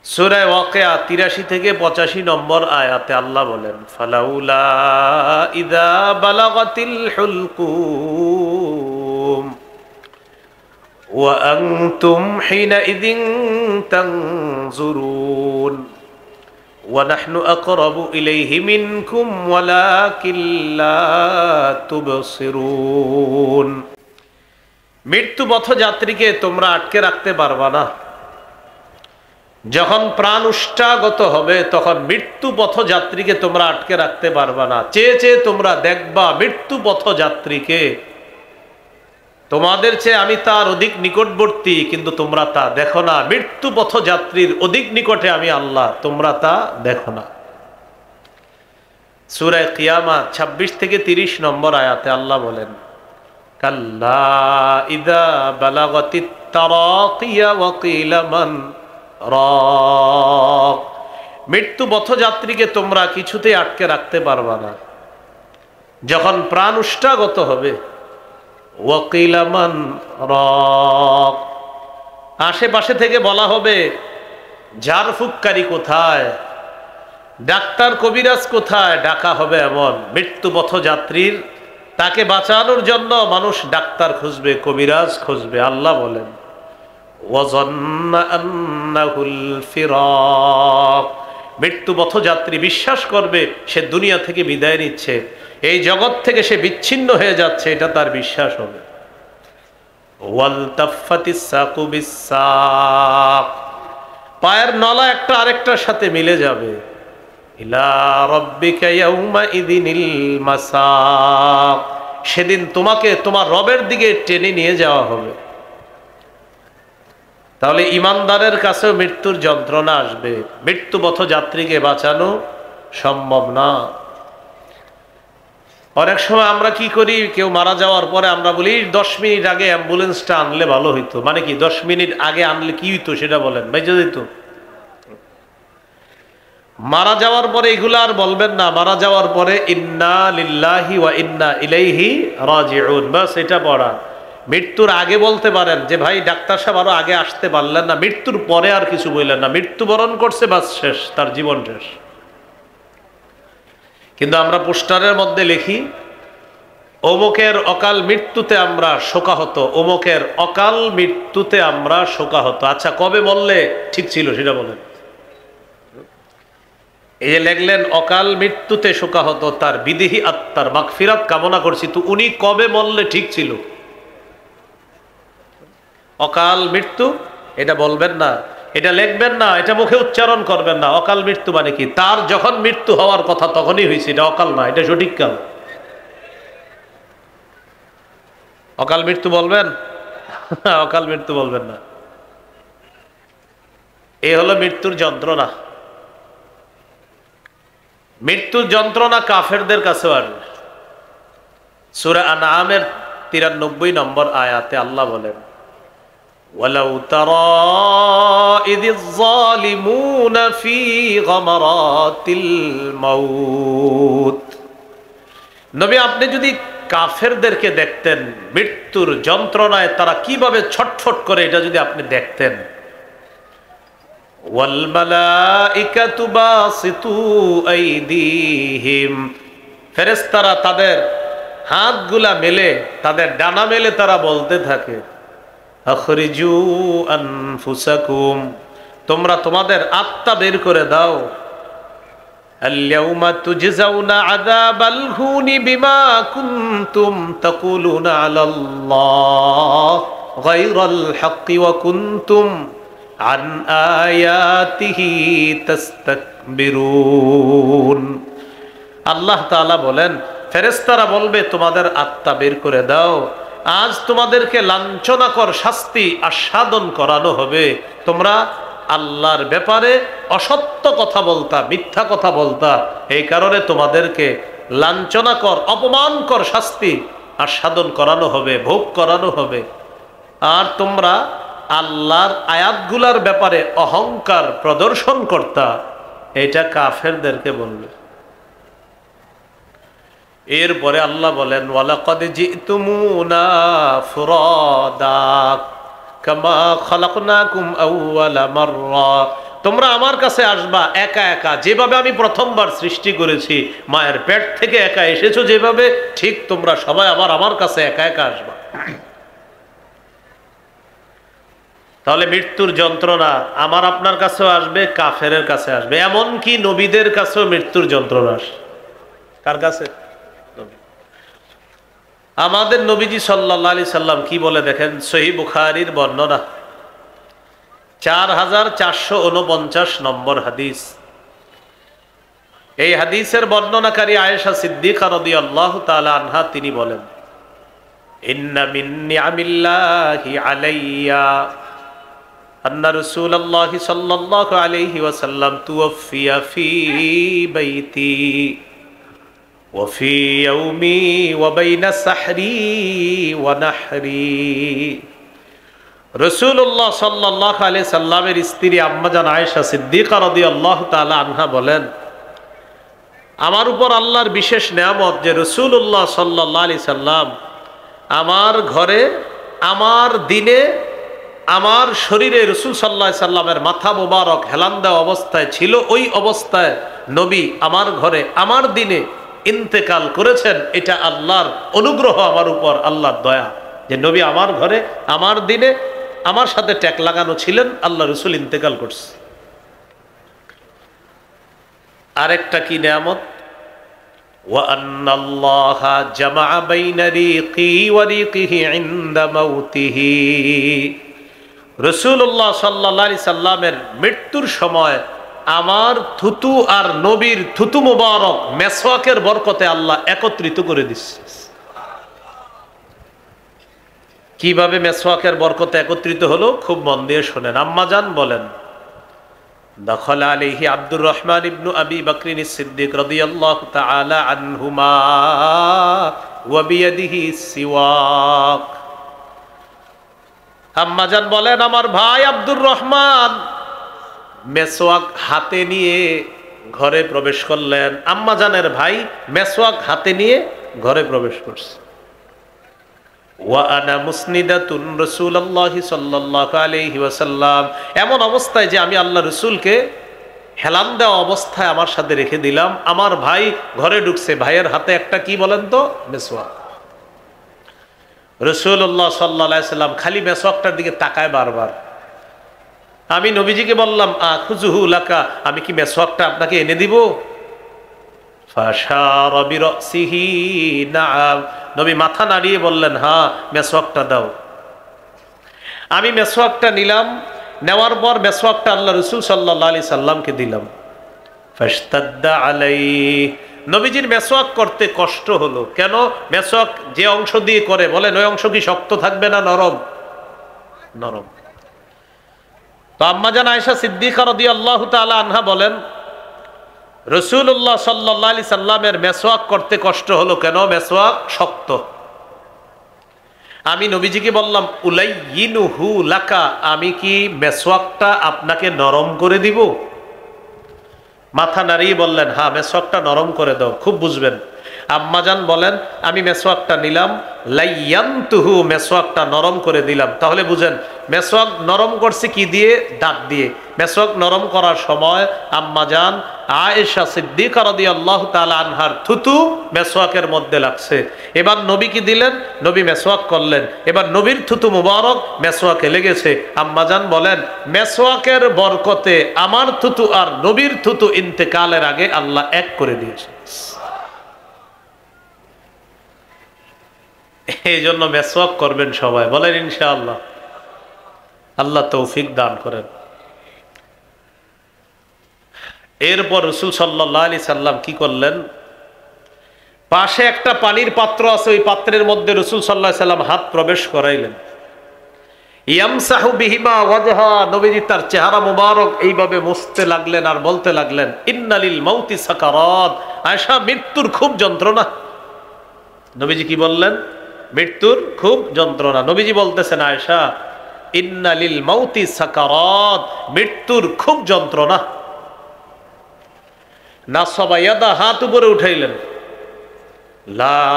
সূরা ওয়াকিয়া ৮৩ থেকে ৮৫ নম্বর আয়াতে আল্লাহ বলেন, ফালাউলা ইযা বালাগাতিল হুলকুম ওয়া আনতুম হিনাইযিন তানজুরুন ওয়া নাহনু আকরাবু ইলাইহি মিনকুম ওয়ালাকিন লা তুবসিরুন, মৃত্যু পথযাত্রীকে তোমরা আটকে রাখতে পারবা না, যখন প্রাণ উষ্ঠাগত হবে তখন মৃত্যু পথযাত্রীকে তোমরা আটকে রাখতে পারবা না। চেয়ে চেয়ে তোমরা দেখবা মৃত্যু পথযাত্রীকে, তোমাদের চেয়ে আমি তার অধিক নিকটবর্তী, কিন্তু তোমরা তা দেখো না। মৃত্যু পথযাত্রীর অধিক নিকটে আমি আল্লাহ, তোমরা তা দেখো না। সূরা কিয়ামত 26 থেকে 30 নম্বর আয়াতে আল্লাহ বলেন, কাল্লা ইযা বালাগাতিত তারাকিয়া ওয়া কিলা মান রাক। মৃত্যু পথযাত্রীকে তোমরা কিছুতেই আটকে রাখতে পারবা না। যখন প্রাণ উষ্ঠাগত হবে, ওয়া কিলা মান রাক, আশেপাশে থেকে বলা হবে ঝাড়ফুঁককারী কোথায়, ডাক্তার কবিরাজ কোথায়, ডাকা হবে এমন। মৃত্যু পথযাত্রীর তাকে বাঁচানোর জন্য মানুষ ডাক্তার খুঁজবে, কবিরাজ খুঁজবে। আল্লাহ বলেন ওয়াযান্না আন্নাহুল ফিরাক, মৃত্যু পথযাত্রী বিশ্বাস করবে সে দুনিয়া থেকে বিদায় নিচ্ছে, এই জগৎ থেকে সে বিচ্ছিন্ন হয়ে যাচ্ছে, এটা তার বিশ্বাস হবে। ওয়ালতাফাতিস সাকু বিসাক, পায়ের নলা একটা আরেকটার সাথে মিলে যাবে। ইলা রাব্বিকা ইয়াউমা ইযিনিল মাসাক, সেদিন তোমাকে তোমার রবের দিকে টেনে নিয়ে যাওয়া হবে। তাহলে ইমানদারের কাছেও মৃত্যুর যন্ত্রণা আসবে, মৃত্যু পথযাত্রীকে বাঁচানো সম্ভব না। অনেক সময় আমরা কি করি, কেউ মারা যাওয়ার পরে আমরা বলি 10 মিনিট আগে অ্যাম্বুলেন্সটা আনলে ভালো হইতো। মানে কি 10 মিনিট আগে আনলে কি হইতো সেটা বলেন, বেঁচে যেত। মারা যাওয়ার পরে এগুলো আর বলবেন না, মারা যাওয়ার পরে ইন্না লিল্লাহি ওয়া ইন্না ইলাইহি রাজিউন, বাস এটা পড়া। মৃত্যুর আগে বলতে পারেন যে ভাই ডাক্তার সাহেব আরো আগে আসতে পারলেন না, মৃত্যুর পরে আর কিছু বললেন না, মৃত্যুবরণ করছে বাস শেষ, তার জীবন শেষ। কিন্তু আমরা পোস্টারের মধ্যে লিখি অমুকের অকাল মৃত্যুতে আমরা শোকাহত, অমুকের অকাল মৃত্যুতে আমরা শোকাহত। আচ্ছা কবে বললে ঠিক ছিল সেটা বলেন। এই যে লেখলেন অকাল মৃত্যুতে শোকাহত, তার বিদেহী আত্মার মাগফিরাত কামনা করছি, তো উনি কবে মরলে ঠিক ছিল? অকাল মৃত্যু এটা বলবেন না, এটা লিখবেন না, এটা মুখে উচ্চারণ করবেন না। অকাল মৃত্যু মানে কি, তার যখন মৃত্যু হওয়ার কথা তখনই হয়েছে, এটা অকাল না, এটা সঠিক কাল। অকাল মৃত্যু বলবেন অকাল মৃত্যু বলবেন না। এই হলো মৃত্যুর যন্ত্রণা। মৃত্যুর যন্ত্রণা কাফেরদের কাছেও আসবে। সূরা আনআমের 93 নম্বর আয়াতে আল্লাহ বলেন, ওয়ালাউ তারা ইযিজ যালিমুনা ফি গামারাতিল মাউত, নবী আপনি যদি কাফেরদেরকে দেখতেন মৃত্যুর যন্ত্রণায় তারা কিভাবে ছটফট করে, এটা যদি আপনি দেখতেন। ওয়াল মালাইকাতু বাসিতু আইদিহিম, ফেরেশতারা তাদের হাতগুলা মেলে, তাদের ডানা মেলে তারা বলতে থাকে আখরিজু আনফুসাকুম, তোমরা তোমাদের আত্মা বের করে দাও। আল-ইয়াউমা তুজজাউনা আযাবাল হুনি বিমা কুনতুম তাকুলুনা আলাল্লাহ গায়রাল হাক্কি ওয়া কুনতুম আন আয়াতিহি তাস্তাকবিরুন। আল্লাহ তাআলা বলেন ফেরেশতারা বলবে তোমাদের আত্মা বের করে দাও, আজ তোমাদেরকে লাঞ্ছনাকর শাস্তি আস্বাদন করানো হবে। তোমরা আল্লাহর ব্যাপারে অসত্য কথা বলতা, মিথ্যা কথা বলতা, এই কারণে তোমাদেরকে লাঞ্ছনাকর অপমানকর শাস্তি আস্বাদন করানো হবে, ভোগ করানো হবে। আর তোমরা আল্লাহর আয়াতগুলার ব্যাপারে অহংকার প্রদর্শন করতা, এটা কাফেরদেরকে বলবে। এরপরে আল্লাহ বলেন ওয়ালাকাদ জিতুমুনা ফুরাদা কামা খালাকনাকুম আউওয়ালা মাররা, তোমরা আমার কাছে আসবা একা একা, যেভাবে আমি প্রথমবার সৃষ্টি করেছি, মায়ের পেট থেকে একা এসেছো যেভাবে, ঠিক তোমরা সবাই আবার আমার কাছে একা একা আসবা। তাহলে মৃত্যুর যন্ত্রণা আমার আপনার কাছেও আসবে, কাফেরের কাছে আসবে, এমনকি নবীদের কাছেও মৃত্যুর যন্ত্রণা আসে। কার কাছে? আমাদের নবীজি সাল্লাল্লাহু আলাইহি সাল্লাম কি বলে দেখেন, সহিহ বুখারীর বর্ণনা, 4449 নম্বর হাদিস। এই হাদিসের বর্ণনাকারী আয়েশা সিদ্দিকা রাদিয়াল্লাহু তাআলা আনহা তিনি বলেন, ইন্না মিন নিআমিল্লাহি আলাইয়া আন্না রাসূলুল্লাহি সাল্লাল্লাহু আলাইহি ওয়াসাল্লাম তুওফিয়া ফি বাইতি ওয়া ফি ইয়াউমি ওয়া বাইনা সাহরি ওয়া নাহরি। রাসূলুল্লাহ সাল্লাল্লাহু আলাইহি সাল্লামের স্ত্রী আম্মাজান আয়েশা সিদ্দিকা রাদিয়াল্লাহু তাআলা আনহা বলেন, আমার উপর আল্লাহর বিশেষ নেয়ামত যে রাসূলুল্লাহ সাল্লাল্লাহু আলাইহি সাল্লাম আমার ঘরে, আমার দিনে, আমার শরীরে রাসূল সাল্লাল্লাহু আলাইহি সাল্লামের মাথা মোবারক হেলান দেওয়া অবস্থায় ছিল। ওই অবস্থায় নবী আমার ঘরে, আমার দিনে ইন্তেকাল করেছেন। এটা আল্লাহর অনুগ্রহ আমার উপর, আল্লাহর দয়া যে নবী আমার ঘরে, আমার দিনে, আমার সাথে ট্যাগ লাগানো ছিলেন, আল্লাহ রাসূল ইন্তেকাল করছে। আরেকটা কি নেয়ামত, ওয়া আন্নাল্লাহা জামাআ বাইনা রিকি ওয়া রিকিহি ইনদা মাউতিহি। রাসূলুল্লাহ সাল্লাল্লাহু আলাইহি সাল্লামের মৃত্যুর সময় আমার থুতু আর নবীর থুতু মুবারক মেসওয়াকের বরকতে আল্লাহ একত্রিত করে দিচ্ছে। কিভাবে মেসওয়াকের বরকতে একত্রিত হলো খুব মন দিয়ে শোনেন। আম্মাজান বলেন, দাখালা আলাইহি আব্দুর রহমান ইবনু আবি বকরিন সিদ্দিক রাদিয়াল্লাহু তাআলা আনহুমা ওয়া বিয়াদিহি সিওয়াক। আম্মাজান বলেন, আমার ভাই আব্দুর রহমান মেসওয়াক হাতে নিয়ে ঘরে প্রবেশ করলেন। আম্মাজানের ভাই মেসওয়াক হাতে নিয়ে ঘরে প্রবেশ করছে। ওয়া আনা মুসনিদাতুন রাসূলুল্লাহি সাল্লাল্লাহু আলাইহি ওয়াসাল্লাম, এমন অবস্থায় যে আমি আল্লাহ রাসূলকে হেলান দেওয়া অবস্থায় আমার সাথে রেখে দিলাম। আমার ভাই ঘরে ঢুকছে, ভাইয়ের হাতে একটা কি বলেন তো, মেসওয়াক। রাসূলুল্লাহ সাল্লাল্লাহু আলাইহি ওয়াসাল্লাম খালি মেসওয়াকটার দিকে তাকায় বারবার। আমি নবীজিকে বললাম, আখুযুহু লাকা, আমি কি মেসওয়াকটা আপনাকে এনে দিব? ফাশারা বিরাসিহি নাআম, নবী মাথা নাড়িয়ে বললেন, হ্যাঁ মেসওয়াকটা দাও। আমি মেসওয়াকটা নিলাম, নেওয়ার পর মেসওয়াকটা আল্লাহ রাসূল সাল্লাল্লাহু আলাইহি সাল্লামকে দিলাম। ফাশতাদ্দা আলাইহি, নবীজির মেসওয়াক করতে কষ্ট হলো। কেন? মেসওয়াক যে অংশ দিয়ে করে, বলেন ওই অংশ কি শক্ত থাকবে না নরম? নরম। তো আম্মাজান আয়েশা সিদ্দিকা রাদিয়াল্লাহু তাআলা আনহা বলেন, রাসূলুল্লাহ সাল্লাল্লাহু আলাইহি সাল্লামের মেসওয়াক করতে কষ্ট হলো। কেন? মেসওয়াক শক্ত। আমি নবীজিকে বললাম, উলাইয়িনুহু লাকা, আমি কি মেসওয়াকটা আপনাকে নরম করে দিব? মাথা নাড়িয়ে বললেন, হ্যাঁ মেসওয়াকটা নরম করে দাও। খুব বুঝবেন। আম্মাজান বলেন, আমি মেসওয়াকটা নিলাম, লাইয়ানতুহু, মেসওয়াকটা নরম করে দিলাম। তাহলে বুঝেন মেসওয়াক নরম করছে কি দিয়ে? দাঁত দিয়ে। মেসওয়াক নরম করার সময় আম্মাজান আয়েশা সিদ্দিকা রাদিয়াল্লাহু তাআলা আনহার থুতু মেসওয়াকের মধ্যে লাগছে। এবার নবী কি দিলেন? নবী মেসওয়াক করলেন। এবার নবীর থুতু মুবারক মেসওয়াকে লেগেছে। আম্মাজান বলেন, মেসওয়াকের বরকতে আমার থুতু আর নবীর থুতু ইন্তেকালের আগে আল্লাহ এক করে দিয়েছে। এই জন্য মেসওয়াক করবেন সবাই, বলেন ইনশাআল্লাহ। আল্লাহ তৌফিক দান করেন। এরপর রাসূল সাল্লাল্লাহু আলাইহি সাল্লাম কি করলেন? পাশে একটা পানির পাত্র আছে, ওই পাত্রের মধ্যে রাসূল সাল্লাল্লাহু আলাইহি সাল্লাম হাত প্রবেশ করাইলেন। ইয়ামসাহু বিহিমা ওয়াজহা, নবীজি তার চেহারা মুবারক এইভাবে মুছতে লাগলেন আর বলতে লাগলেন, ইন্নালিল মাউতি সাকারাত, আয়েশা মৃত্যুর খুব যন্ত্রণা। নবীজি কি বললেন? মৃত্যুর খুব যন্ত্রণা। নবীজি বলতেছেন, আয়েশা ইন্নালিল মাউতি সাকারাত, মৃত্যুর খুব যন্ত্রণা। নাসাবা ইয়াদা, হাত উপরে উঠাইলেন, লা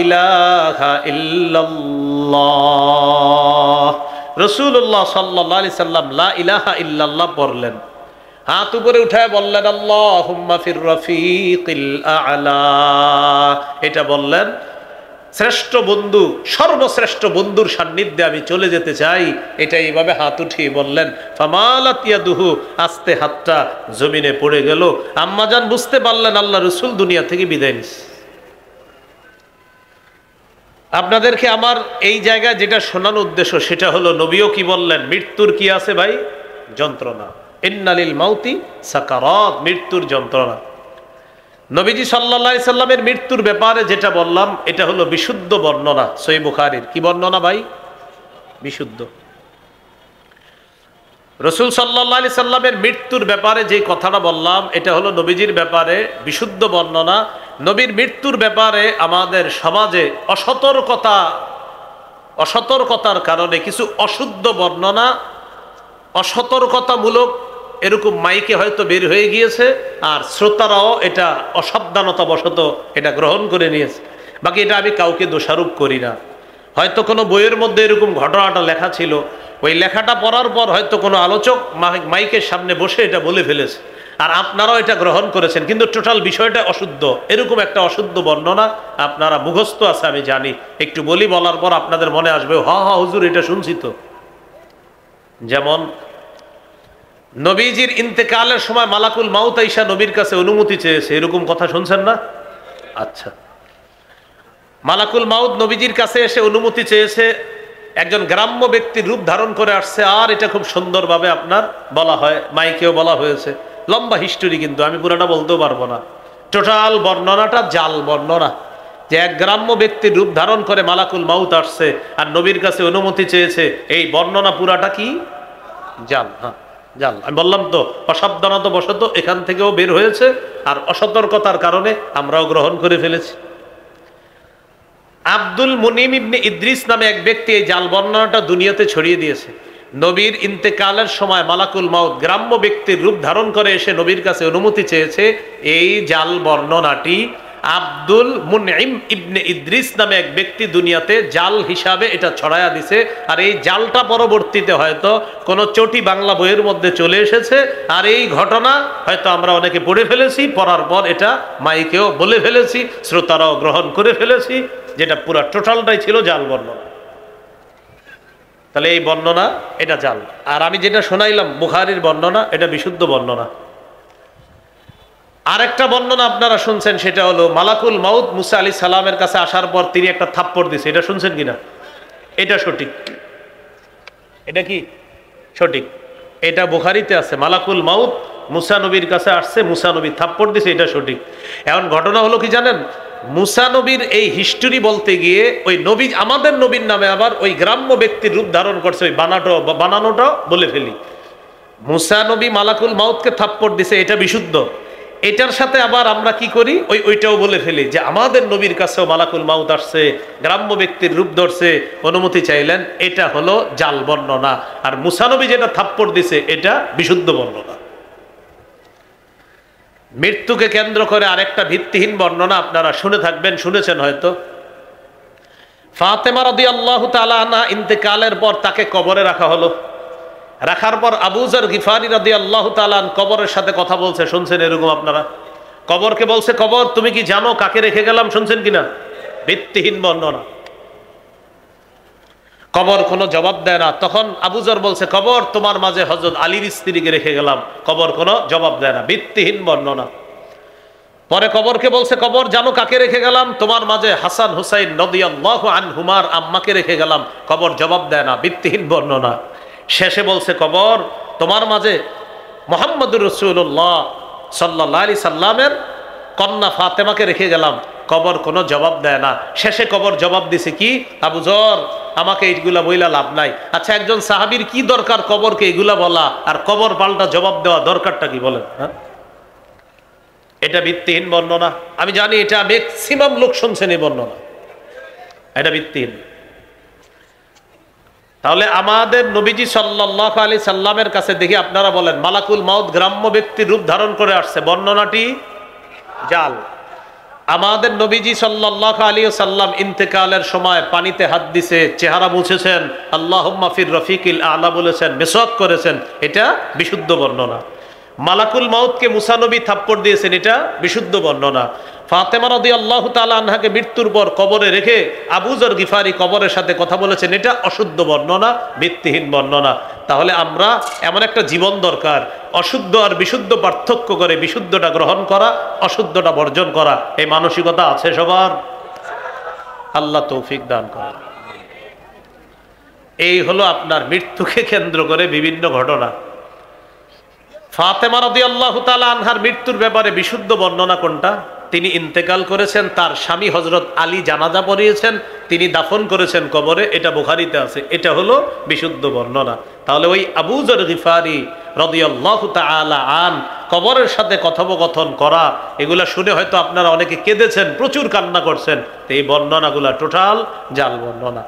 ইলাহা ইল্লাল্লাহ। রাসূলুল্লাহ সাল্লাল্লাহু আলাইহি সাল্লাম লা ইলাহা ইল্লাল্লাহ পড়লেন, হাত উপরে উঠায় বললেন, আল্লাহুম্মা ফির রাফিকিল আ'লা। এটা বললেন, শ্রেষ্ঠ বন্ধু, সর্বশ্রেষ্ঠ বন্ধুর সান্নিধ্যে আমি চলে যেতে চাই। এটা এইভাবে হাত উঠিয়ে বললেন। ফামালাত ইয়াদুহু, আস্তে হাতটা জমিনে পড়ে গেল। আম্মাজান বুঝতে পারলেন আল্লাহ রাসূল দুনিয়া থেকে বিদায় নিছে। আপনাদেরকে আমার এই জায়গায় যেটা শোনানোর উদ্দেশ্য সেটা হলো, নবীও কি বললেন, মৃত্যুর কি আছে ভাই? যন্ত্রণা। ইন্নালিল মাউতি সাকারাত, মৃত্যুর যন্ত্রণা। নবীজি সাল্লাল্লাহু আলাইহি সাল্লামের মৃত্যুর ব্যাপারে যেটা বললাম এটা হলো বিশুদ্ধ বর্ণনা, সহিহ বুখারীর। কি বর্ণনা ভাই? বিশুদ্ধ। রাসূল সাল্লাল্লাহু আলাইহি সাল্লামের মৃত্যুর ব্যাপারে যে কথাটা বললাম এটা হলো নবীজির ব্যাপারে বিশুদ্ধ বর্ণনা। নবীর মৃত্যুর ব্যাপারে আমাদের সমাজে অসতর্কতার কারণে কিছু অশুদ্ধ বর্ণনা, অসতর্কতামূলক এরকম মাইকে হয়তো বের হয়ে গিয়েছে, আর শ্রোতারাও এটা অসাবধানতাবশত এটা গ্রহণ করে নিয়েছে। বাকি এটা আমি কাউকে দোষারোপ করি না। হয়তো কোনো বইয়ের মধ্যে এরকম ঘটনাটা লেখা ছিল, ওই লেখাটা পড়ার পর হয়তো কোনো আলোচক মাইকের সামনে বসে এটা বলে ফেলেছে, আর আপনারাও এটা গ্রহণ করেছেন, কিন্তু টোটাল বিষয়টা অশুদ্ধ। এরকম একটা অশুদ্ধ বর্ণনা আপনারা মুখস্থ আছে আমি জানি, একটু বলি, বলার পর আপনাদের মনে আসবে হ্যাঁ হুজুর এটা শুনছি তো। যেমন নবীজির ইন্তেকালের সময় মালাকুল মাউত আইসা নবীর কাছে অনুমতি চেয়েছে, এরকম কথা শুনছেন না? আচ্ছা, মালাকুল মাউত নবীজির কাছে এসে অনুমতি চেয়েছে, একজন গ্রাম্য ব্যক্তির রূপ ধারণ করে আসছে, আর এটা খুব সুন্দরভাবে আপনার বলা হয়, মাইকেও বলা হয়েছে, লম্বা হিস্টোরি, কিন্তু আমি পুরোটা বলতেও পারবো না। টোটাল বর্ণনাটা জাল বর্ণনা, যে এক গ্রাম্য ব্যক্তির রূপ ধারণ করে মালাকুল মাউত আসছে আর নবীর কাছে অনুমতি চেয়েছে, এই বর্ণনা পুরাটা কি জাল। হ্যাঁ জাল, আমি বললাম তো, অসাবধানতা বশত এখান থেকেও বের হয়েছে, আর অসতর্কতার কারণে আমরাও গ্রহণ করে ফেলেছি। আব্দুল মুনিম ইবনে ইদ্রিস নামে এক ব্যক্তি এই জাল বর্ণনাটা দুনিয়াতে ছড়িয়ে দিয়েছে। নবীর ইন্তেকালের সময় মালাকুল মাউত গ্রাম্য ব্যক্তির রূপ ধারণ করে এসে নবীর কাছে অনুমতি চেয়েছে, এই জাল বর্ণনাটি আব্দুল মুনিম ইবনে ইদ্রিস নামে এক ব্যক্তি দুনিয়াতে জাল হিসাবে এটা ছড়ায়া দিছে। আর এই জালটা পরবর্তীতে হয়তো কোনো চটি বাংলা বইয়ের মধ্যে চলে এসেছে, আর এই ঘটনা হয়তো আমরা অনেকে পড়ে ফেলেছি, পড়ার পর এটা মাইকেও বলে ফেলেছি, শ্রোতারাও গ্রহণ করে ফেলেছি, যেটা পুরো টোটালটাই ছিল জাল বর্ণনা। তাহলে এই বর্ণনা এটা জাল। আর আমি যেটা শোনাইলাম বুখারীর বর্ণনা, এটা বিশুদ্ধ বর্ণনা। আরেকটা বর্ণনা আপনারা শুনছেন, সেটা হলো মালাকুল মাউত মুসা আলাইহিস সালামের কাছে আসার পর তিনি একটা থাপ্পড় দিয়েছে, এটা শুনছেন কিনা? এটা সঠিক। এটা কি সঠিক? এটা বুখারীতে আছে, মালাকুল মাউত মুসা নবীর কাছে আসছে, মুসা নবী থাপ্পড় দিয়েছে, এটা সঠিক। এখন ঘটনা হলো কি জানেন, মুসা নবীর এই হিস্টোরি বলতে গিয়ে ওই নবী, আমাদের নবীর নামে আবার ওই গ্রাম্য ব্যক্তির রূপ ধারণ করছে, ওই বানানোটা বলে ফেলি। মুসা নবী মালাকুল মাউতকে থাপ্পড় দিছে, এটা বিশুদ্ধ। এটার সাথে আবার আমরা কি করি, ওইটাও বলে ফেলি যে আমাদের নবীর কাছেও মালাকুল মাউত আসছে, গ্রাম্য ব্যক্তির রূপ ধরছে, অনুমতি চাইলেন, এটা হলো জাল বর্ণনা। আর মুসা নবী যেটা থাপ্পড় দিছে এটা বিশুদ্ধ বর্ণনা। মৃত্যুকে কেন্দ্র করে আরেকটা ভিত্তিহীন বর্ণনা আপনারা শুনে থাকবেন, শুনেছেন হয়তো। ফাতেমা রাদিয়াল্লাহু তাআলা আনহা ইন্তেকালের পর তাকে কবরে রাখা হলো। রাখার পর আবু যর গিফারি রাদিয়াল্লাহু তাআলা কবরের সাথে কথা বলছে, শুনছেন এরকম আপনারা? কবরকে বলছে, কবর তুমি কি জানো কাকে রেখে গেলাম? শুনছেন কিনা? ভিত্তিহীন বর্ণনা। কবর কোনো জবাব দেয় না। তখন আবু যর বলছে, কবর তোমার মাঝে হযরত আলীর স্ত্রীকে রেখে গেলাম। কবর কোনো জবাব দেয় না, ভিত্তিহীন বর্ণনা। পরে কবরকে বলছে, কবর জানো কাকে রেখে গেলাম? তোমার মাঝে হাসান হুসাইন রাদিয়াল্লাহু আনহুমার আম্মাকে রেখে গেলাম। কবর জবাব দেয় না, ভিত্তিহীন বর্ণনা। শেষে বলছে, কবর তোমার মাঝে মুহাম্মদুর রাসূলুল্লাহ সাল্লাল্লাহু আলাইহি সাল্লামের কন্যা ফাতেমাকে রেখে গেলাম। কবর কোনো জবাব দেয় না। শেষে কবর জবাব দিছে কি, আবু যর আমাকে এইগুলা বইলা লাভ নাই। আচ্ছা, একজন সাহাবীর কি দরকার কবরকে এগুলা বলা, আর কবর পাল্টা জবাব দেওয়া দরকারটা কি বলেন? হ্যাঁ, এটা ভিত্তিহীন বর্ণনা। আমি জানি এটা ম্যাক্সিমাম লোক শুনছেন এই বর্ণনা, এটা ভিত্তিহীন। তাহলে আমাদের নবীজি সাল্লাল্লাহু আলাইহি সাল্লামের কাছে দেখি আপনারা বলেন মালাকুল মাউত গ্রাম্য ব্যক্তির রূপ ধারণ করে আসছে, বর্ণনাটি জাল। আমাদের নবীজি সাল্লাল্লাহু আলাইহি সাল্লাম ইন্তেকালের সময় পানিতে হাত দিছে, চেহারা মুছেছেন, আল্লাহুম্মা ফির রফিকিল আলা বলেছেন, মিসওয়াক করেছেন, এটা বিশুদ্ধ বর্ণনা। মালাকুল মাউতকে মুসা নবী থাপ্পড় দিয়েছেন, এটা বিশুদ্ধ বর্ণনা। ফাতেমা রাদিয়াল্লাহু তাআলা আনহাকে মৃত্যুর পর কবরে রেখে আবু যর গিফারি কবরের সাথে কথা বলেছেন, এটা অশুদ্ধ বর্ণনা, ভিত্তিহীন বর্ণনা। তাহলে আমরা এমন একটা জীবন দরকার, অশুদ্ধ আর বিশুদ্ধ পার্থক্য করে বিশুদ্ধটা গ্রহণ করা, অশুদ্ধটা বর্জন করা, এই মানসিকতা আছে সবার? আল্লাহ তৌফিক দান করেন। এই হলো আপনার মৃত্যুকে কেন্দ্র করে বিভিন্ন ঘটনা। ফাতেমা রাদিয়াল্লাহু তাআলা আনহার মৃত্যুর ব্যাপারে বিশুদ্ধ বর্ণনা কোনটা? তিনি ইন্তেকাল করেছেন, তার স্বামী হযরত আলী জানাজা পড়িয়েছেন, তিনি দাফন করেছেন কবরে, এটা বুখারীতে আছে, এটা হলো বিশুদ্ধ বর্ণনা। তাহলে ওই আবু যর গিফারি রাদিয়াল্লাহু তাআলা আন কবরের সাথে কথোপকথন করা, এগুলা শুনে হয়তো আপনারা অনেকে কেঁদেছেন, প্রচুর কান্না করছেন। এই বর্ণনাগুলা টোটাল জাল বর্ণনা।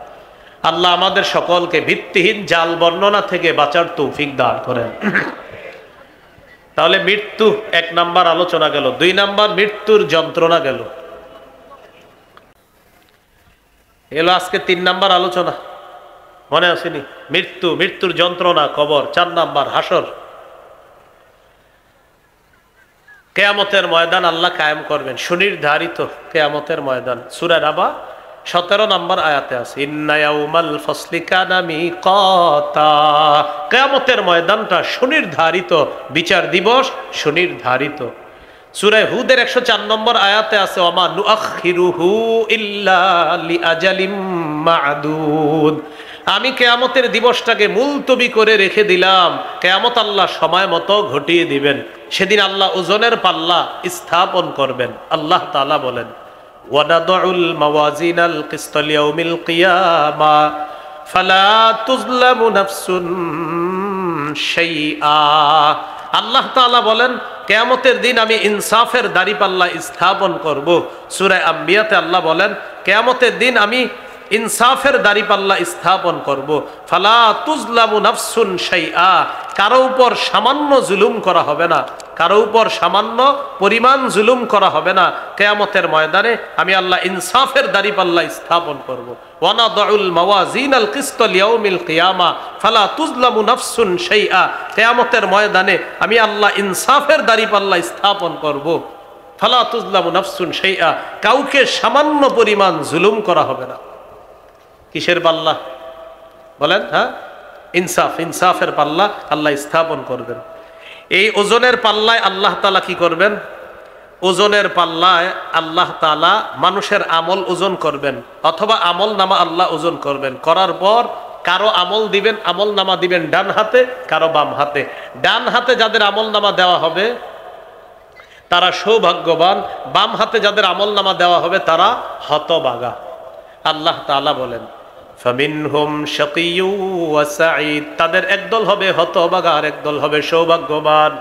আল্লাহ আমাদের সকলকে ভিত্তিহীন জাল বর্ণনা থেকে বাঁচার তৌফিক দান করেন। তাহলে মৃত্যু এক নাম্বার আলোচনা গেল। দুই নাম্বার মৃত্যুর যন্ত্রণা গেল। এলো আজকে তিন নাম্বার আলোচনা, মনে আসেনি? মৃত্যু, মৃত্যুর যন্ত্রণা, কবর। চার নাম্বার হাসর, কেয়ামতের ময়দান আল্লাহ কায়েম করবেন, সুনির্ধারিত কেয়ামতের ময়দান। সূরা নাবা 17 নম্বর আয়াতে আছে, ইন্না ইয়াউমাল ফাসলি কানা মিকাতা। কিয়ামতের ময়দানটা সুনির্ধারিত, বিচার দিবস সুনির্ধারিত। সূরা হুদের 104 নম্বর আয়াতে আছে, ওমা নুআখিরুহু ইল্লা লিআজালিম মা'দুদ। আমি কিয়ামতের দিবসটাকে মুলতবি করে রেখে দিলাম, কিয়ামত আল্লাহ সময় মতো ঘটিয়ে দিবেন। সেদিন আল্লাহ ওজনের পাল্লা স্থাপন করবেন। আল্লাহ তাআলা বলেন, ওয়ানাদউল মাওয়াজিনাল কিসত লিয়াউমিল কিয়ামা ফালা তুজলামু নাফসুন শাইআ। আল্লাহ তাআলা বলেন, কিয়ামতের দিন আমি ইনসাফের দাঁড়িপাল্লা স্থাপন করব। সূরা আম্বিয়াতে আল্লাহ বলেন, কিয়ামতের দিন আমি ইনসাফের দাঁড়িপাল্লা স্থাপন করব। ফালা তুজলামু নাফসুন শাইআ, কারো উপর সামান্য জুলুম করা হবে না, কারো উপর সামান্য পরিমাণ জুলুম করা হবে না। কিয়ামতের ময়দানে আমি আল্লাহ ইনসাফের দাঁড়িপাল্লা স্থাপন করব। ওয়ানাদউল মাওয়াজিনাল কিসত লিয়াউমিল কিয়ামা ফালা তুজলামু নাফসুন শাইআ। কিয়ামতের ময়দানে আমি আল্লাহ ইনসাফের দাঁড়িপাল্লা স্থাপন করব। ফালা তুজলামু নাফসুন শাইআ, কাউকে সামান্য পরিমাণ জুলুম করা হবে না। কিসের পাল্লা বলেন? হ্যাঁ, ইনসাফ, ইনসাফের পাল্লা আল্লাহ স্থাপন করবেন। এই ওজনের পাল্লায় আল্লাহ তাআলা কি করবেন? ওজনের পাল্লায় আল্লাহ তাআলা মানুষের আমল ওজন করবেন, অথবা আমল নামা আল্লাহ ওজন করবেন। করার পর কারো আমল দিবেন, আমল নামা দিবেন ডান হাতে, কারো বাম হাতে। ডান হাতে যাদের আমল নামা দেওয়া হবে তারা সৌভাগ্যবান, বাম হাতে যাদের আমল নামা দেওয়া হবে তারা হতভাগা। আল্লাহ তাআলা বলেন, ফামিনহুম শাকিয়্যু ওয়া সাঈদ, তাদের একদল হবে হতভাগা আর একদল হবে সৌভাগ্যবান।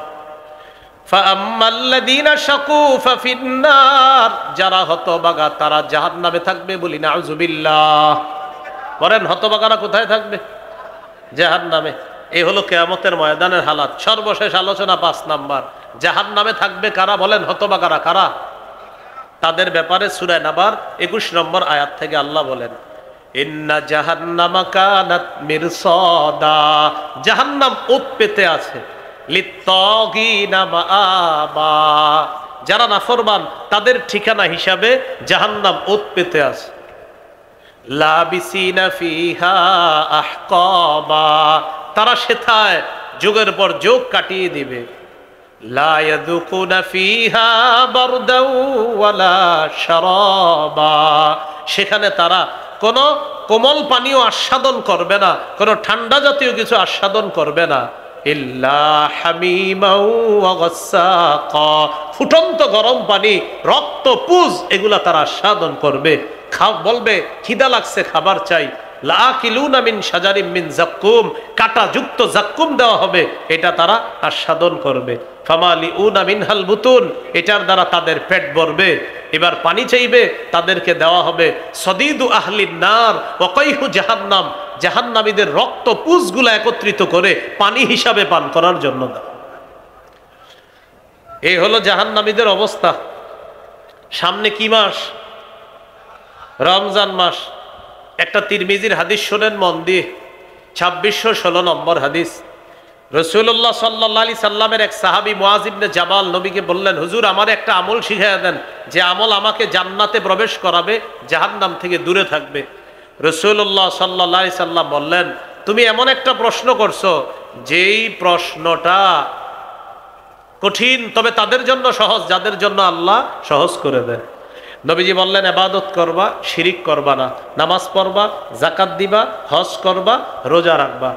ফাআম্মাল্লাযীনা শাকু ফাফিন্নার, যারা হতভাগা তারা জাহান্নামে থাকবে। বলি নাউযুবিল্লাহ। বলেন, হতভাগারা কোথায় থাকবে? জাহান্নামে। এই হলো কিয়ামতের ময়দানের হালাত। সর্বশেষ আলোচনা 5 নাম্বার, জাহান্নামে থাকবে কারা? বলেন, হতভাগারা কারা? তাদের ব্যাপারে সূরা নাবার 21 নম্বর আয়াত থেকে আল্লাহ বলেন, ইন্না জাহান্নামা কানাত মিরসাদা, জাহান্নাম ওত পেতে আছে, লিত্তাগিনা মাআবা, যারা নাফরমান তাদের ঠিকানা হিসাবে জাহান্নাম ওত পেতে আছে। লাবিসিনা ফিহা আহকাবা, তারা সেথায় যুগের পর যুগ কাটিয়ে দিবে। লা ইয়াযুকুনা ফিহা বারদাও ওয়ালা শারাবা, সেখানে তারা কোনো কোমল পানীয় আস্বাদন করবে না, কোনো ঠান্ডা জাতীয় কিছু আস্বাদন করবে না। ইল্লা হামিমাও ওয়া গাসসাকা, ফুটন্ত গরম পানি, রক্তপুঁজ, এগুলা তারা আস্বাদন করবে। বলবে খিদা লাগছে, খাবার চাই। লাকিলুনা মিন শাজারিম মিন যাক্কুম, কাঁটাযুক্ত যাক্কুম দেওয়া হবে, এটা তারা আস্বাদন করবে। ফামালিউনা মিনহাল বুতুন, এটার দ্বারা তাদের পেট ভরবে। এবার পানি চাইবে, তাদেরকে দেওয়া হবে সদীদু আহলিন নার ওয়া কাইহু জাহান্নাম, জাহান্নামীদের রক্তপুঁজগুলো একত্রিত করে পানি হিসাবে পান করার জন্য দেওয়া। এই হলো জাহান্নামীদের অবস্থা। সামনে কি মাস? রমজান মাস। একটা তিরমিজির হাদিস শোনেন মন দিয়ে, 2616 নম্বর হাদিস। রাসূলুল্লাহ সাল্লাল্লাহু আলাইহি সাল্লামের এক সাহাবী মুআয ইবনে জাবাল নবীকে বললেন, হুজুর আমার একটা আমল শিখিয়ে দেন, যে আমল আমাকে জান্নাতে প্রবেশ করাবে, জাহান্নাম থেকে দূরে থাকবে। রাসূলুল্লাহ সাল্লাল্লাহু আলাইহি সাল্লাম বললেন, তুমি এমন একটা প্রশ্ন করছো যেই প্রশ্নটা কঠিন, তবে তাদের জন্য সহজ, যাদের জন্য আল্লাহ সহজ করে দেন। নবীজি বললেন ইবাদত করবা, শিরিক করবা না, নামাজ পড়বা, যাকাত দিবা, হজ করবা, রোজা রাখবা।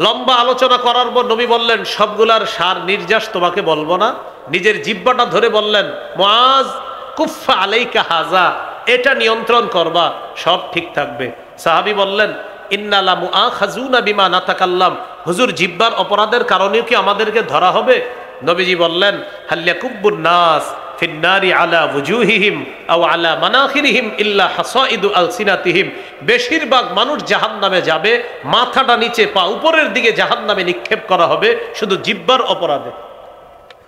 লম্বা আলোচনা করার পর নবী বললেন সবগুলার সার নির্যাস তোমাকে বলবো না। নিজের জিহ্বাটা ধরে বললেন মুআজ কুফা আলাইকা হাজা, এটা নিয়ন্ত্রণ করবা, সব ঠিক থাকবে। সাহাবী বললেন ইন্না লা মুআখাযুনা বিমা নাতাকাল্লাম, হুজুর জিহ্বার অপরাধের কারণেও কি আমাদেরকে ধরা হবে? নবীজি বললেন হাল ইয়াকুব্বুন নাস ফিন্নারি আলা ওয়ুজুহিহিম আও আলা মানাখিরিহিম ইল্লা হাসাইদু আলসিনাতিহিম, বেশিরভাগ মানুষ জাহান্নামে যাবে, মাথাটা নিচে পা উপরের দিকে জাহান্নামে নিক্ষেপ করা হবে শুধু জিহ্বার অপরাধে।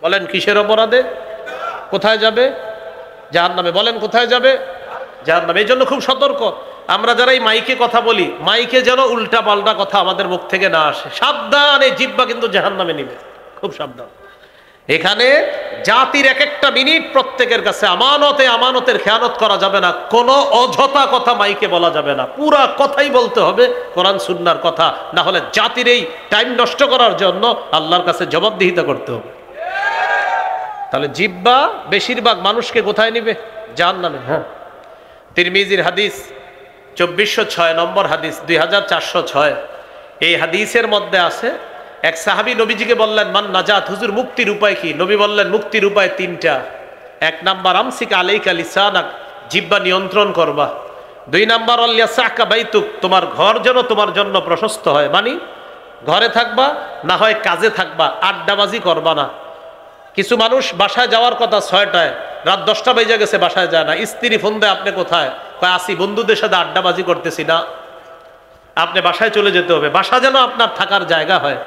বলেন কিসের অপরাধে? কোথায় যাবে? জাহান্নামে। বলেন কোথায় যাবে? জাহান্নামে। এই জন্য খুব সতর্ক আমরা যারা এই মাইকে কথা বলি, মাইকে যেন উল্টা পাল্টা কথা আমাদের মুখ থেকে না আসে। সাবধান, এই জিহ্বা কিন্তু জাহান্নামে নিবে, খুব সাবধান। এখানে জাতির এক একটা মিনিট প্রত্যেকের কাছে আমানতে, আমানতের খেয়ানত করা যাবে না, কোনো অযথা কথা মাইকে বলা যাবে না, পুরা কথাই বলতে হবে কোরআন সুন্নাহর কথা, না হলে জাতির এই টাইম নষ্ট করার জন্য আল্লাহর কাছে জবাবদিহিতা করতে হবে। তাহলে জিহ্বা বেশিরভাগ মানুষকে কোথায় নিবে? জাহান্নামে। হ্যাঁ, তিরমিজির হাদিস 2406 নম্বর হাদিস, 2406। এই হাদিসের মধ্যে আছে এক সাহাবী নবীজিকে বললেন মান নাজাত, হুজুর মুক্তির উপায় কি? নবী বললেন মুক্তির উপায় তিনটা। এক নাম্বার আমসিকা আলাইকা লিসানাক, জিহ্বা নিয়ন্ত্রণ করবা। দুই নাম্বার আল্লিয়াসাকা বাইতুক, তোমার ঘর যেন তোমার জন্য প্রশস্ত হয়, মানে ঘরে থাকবা, না হয় কাজে থাকবা, আড্ডাবাজি করবা না। কিছু মানুষ বাসায় যাওয়ার কথা 6টায়, রাত 10টা বেজে গেছে বাসায় যায় না। স্ত্রী ফোন দেয় আপনি কোথায়? কয় আসি, বন্ধুদের সাথে আড্ডাবাজি করতেছি। না, আপনি বাসায় চলে যেতে হবে, বাসা যেন আপনার থাকার জায়গা হয়।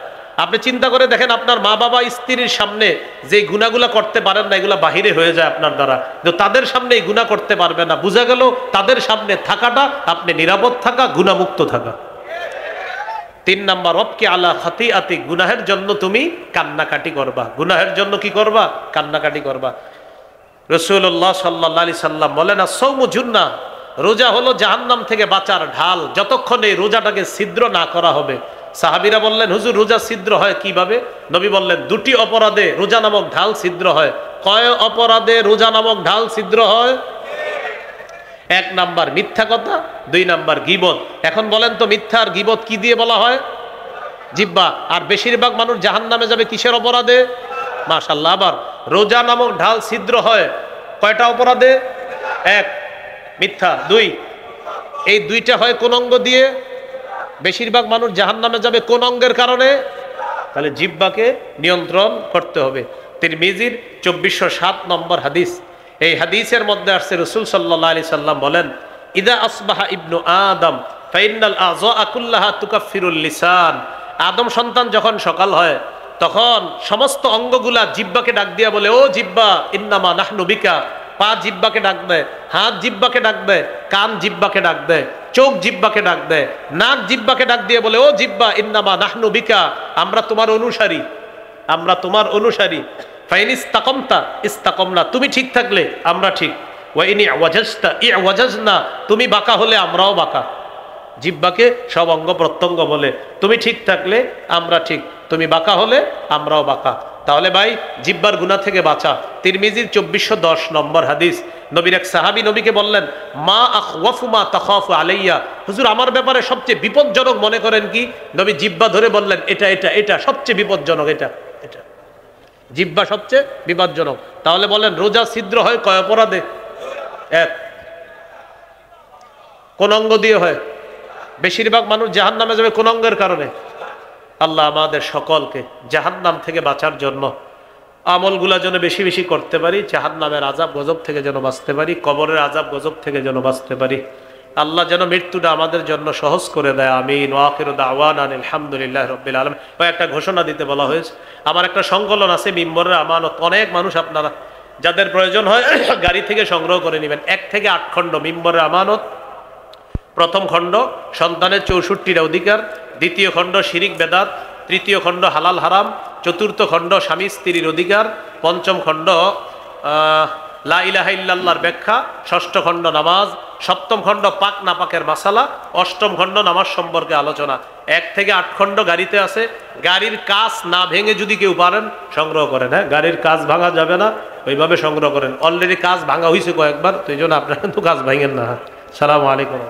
আপনি চিন্তা করে দেখেন আপনার মা বাবা স্ত্রীর সামনে যে গুনাহগুলা করতে পারেন না, এগুলা বাহিরে হয়ে যায় আপনার দ্বারা, কিন্তু তাদের সামনে এই গুনাহ করতে পারবে না। বোঝা গেল তাদের সামনে থাকাটা আপনি নিরাপদ থাকা, গুনাহমুক্ত থাকা। 3 নাম্বার রবকে আলা খাতিআতি, গুনাহের জন্য তুমি কান্নাকাটি করবা। গুনাহের জন্য কি করবা? কান্নাকাটি করবা। রাসূলুল্লাহ সাল্লাল্লাহু আলাইহি সাল্লাম বলেন আস-সাওমু জুন্নাহ, রোজা হলো জাহান্নাম থেকে বাঁচার ঢাল, যতক্ষণ এই রোজাটাকে ছিদ্র না করা হবে। সাহাবীরা বললেন হুজুর রোজা ছিদ্র হয় কিভাবে? নবী বললেন 2টি অপরাধে রোজা নামক ঢাল ছিদ্র হয়। কয় অপরাধে রোজা নামক ঢাল ছিদ্র হয়? 1 নাম্বার মিথ্যা কথা, 2 নাম্বার গীবত। এখন বলেন তো মিথ্যা আর গীবত কি দিয়ে বলা হয়? জিহ্বা। আর বেশিরভাগ মানুষ জাহান্নামে যাবে কিসের অপরাধে? মাশাআল্লাহ। আবার রোজা নামক ঢাল ছিদ্র হয় কয়টা অপরাধে? 1 মিথ্যা, 2 এই 2টা হয় কোন অঙ্গ দিয়ে? বেশিরভাগ মানুষ জাহান্নামে যাবে কোন অঙ্গের কারণে? তাহলে জিহ্বাকে নিয়ন্ত্রণ করতে হবে। তিরমিজির 2407 নম্বর হাদিস, এই হাদিসের মধ্যে আসছে রাসূল সাল্লাল্লাহু আলাইহি সাল্লাম বলেন ইদা আসবাহা ইবনু আদম ফাইনাল আযা কুল্লাহা তুকাফিরুল লিসান, আদম সন্তান যখন সকাল হয় তখন সমস্ত অঙ্গগুলা জিহ্বাকে ডাক দিয়া বলে ও জিহ্বা ইন্নামা নাহনু বিকা। পা জিহ্বাকে ডাক দেয়, হাত জিহ্বাকে ডাক দেয়, কান জিহ্বাকে ডাক দেয়, চোখ জিহ্বাকে ডাক দেয়, নাক জিহ্বাকে ডাক দিয়ে বলে ও জিহ্বা ইন্নামা নাহনু বিকা, আমরা তোমার অনুসারী, আমরা তোমার অনুসারী। ফাইন ইস্তাকামতা ইস্তাকামনা, তুমি ঠিক থাকলে আমরা ঠিক। ওয়া ইন ইওয়াজাজতা ইওয়াজাজনা, তুমি বাঁকা হলে আমরাও বাঁকা। জিহ্বাকে সব অঙ্গ প্রত্যঙ্গ বলে তুমি ঠিক থাকলে আমরা ঠিক, তুমি বাঁকা হলে আমরাও বাঁকা। তাহলে ভাই জিহ্বার গুনাহ থেকে বাঁচা। তিরমিজির 2410 নম্বর হাদিস, নবীর এক সাহাবী নবীকে বললেন মা আখওয়াফু মা তাখাফু আলাইয়া, হুজুর আমার ব্যাপারে সবচেয়ে বিপজ্জনক মনে করেন কি? নবী জিহ্বা ধরে বললেন এটা এটা এটা সবচেয়ে বিপজ্জনক, এটা এটা জিহ্বা সবচেয়ে বিপজ্জনক। তাহলে বলেন রোজা ছিদ্র হয় কয় অপরাধে? 1 কোন অঙ্গ দিয়ে হয়? বেশিরভাগ মানুষ জাহান্নামে যাবে কোন অঙ্গের কারণে? আল্লাহ আমাদের সকলকে জাহান্নাম থেকে বাঁচার জন্য আমলগুলা যেন বেশি বেশি করতে পারি, জাহান্নামের আযাব গজব থেকে যেন বাঁচতে পারি, কবরের আযাব গজব থেকে যেন বাঁচতে পারি। আল্লাহ যেন মৃত্যুটা আমাদের জন্য সহজ করে দেয়, আমিন। ওয়া আখিরু দাওয়ানা আলহামদুলিল্লাহি রাব্বিল আলামিন। ওই একটা ঘোষণা দিতে বলা হয়েছে, আমার একটা সংকলন আছে মিম্বরের আমানত, অনেক মানুষ আপনারা যাদের প্রয়োজন হয় গাড়ি থেকে সংগ্রহ করে নেবেন। 1 থেকে 8 খণ্ড মিম্বরের আমানত। প্রথম খণ্ড সন্তানের 64টা অধিকার, দ্বিতীয় খণ্ড শিরিক বেদাত, তৃতীয় খণ্ড হালাল হারাম, চতুর্থ খণ্ড স্বামী স্ত্রীর অধিকার, পঞ্চম খণ্ড লা ইলাহা ইল্লাল্লাহর ব্যাখ্যা, ষষ্ঠ খণ্ড নামাজ, সপ্তম খণ্ড পাক নাপাকের মাসালা, অষ্টম খণ্ড নামাজ সম্পর্কে আলোচনা। 1 থেকে 8 খণ্ড গাড়িতে আছে। গাড়ির কাচ না ভেঙে যদি কেউ পারেন সংগ্রহ করেন। হ্যাঁ, গাড়ির কাচ ভাঙা যাবে না, ওইভাবে সংগ্রহ করেন। অলরেডি কাচ ভাঙা হয়েছে কয়েকবার, তো এই জন্য আপনারা কিন্তু কাচ ভাঙেন না। সালামু আলাইকুম।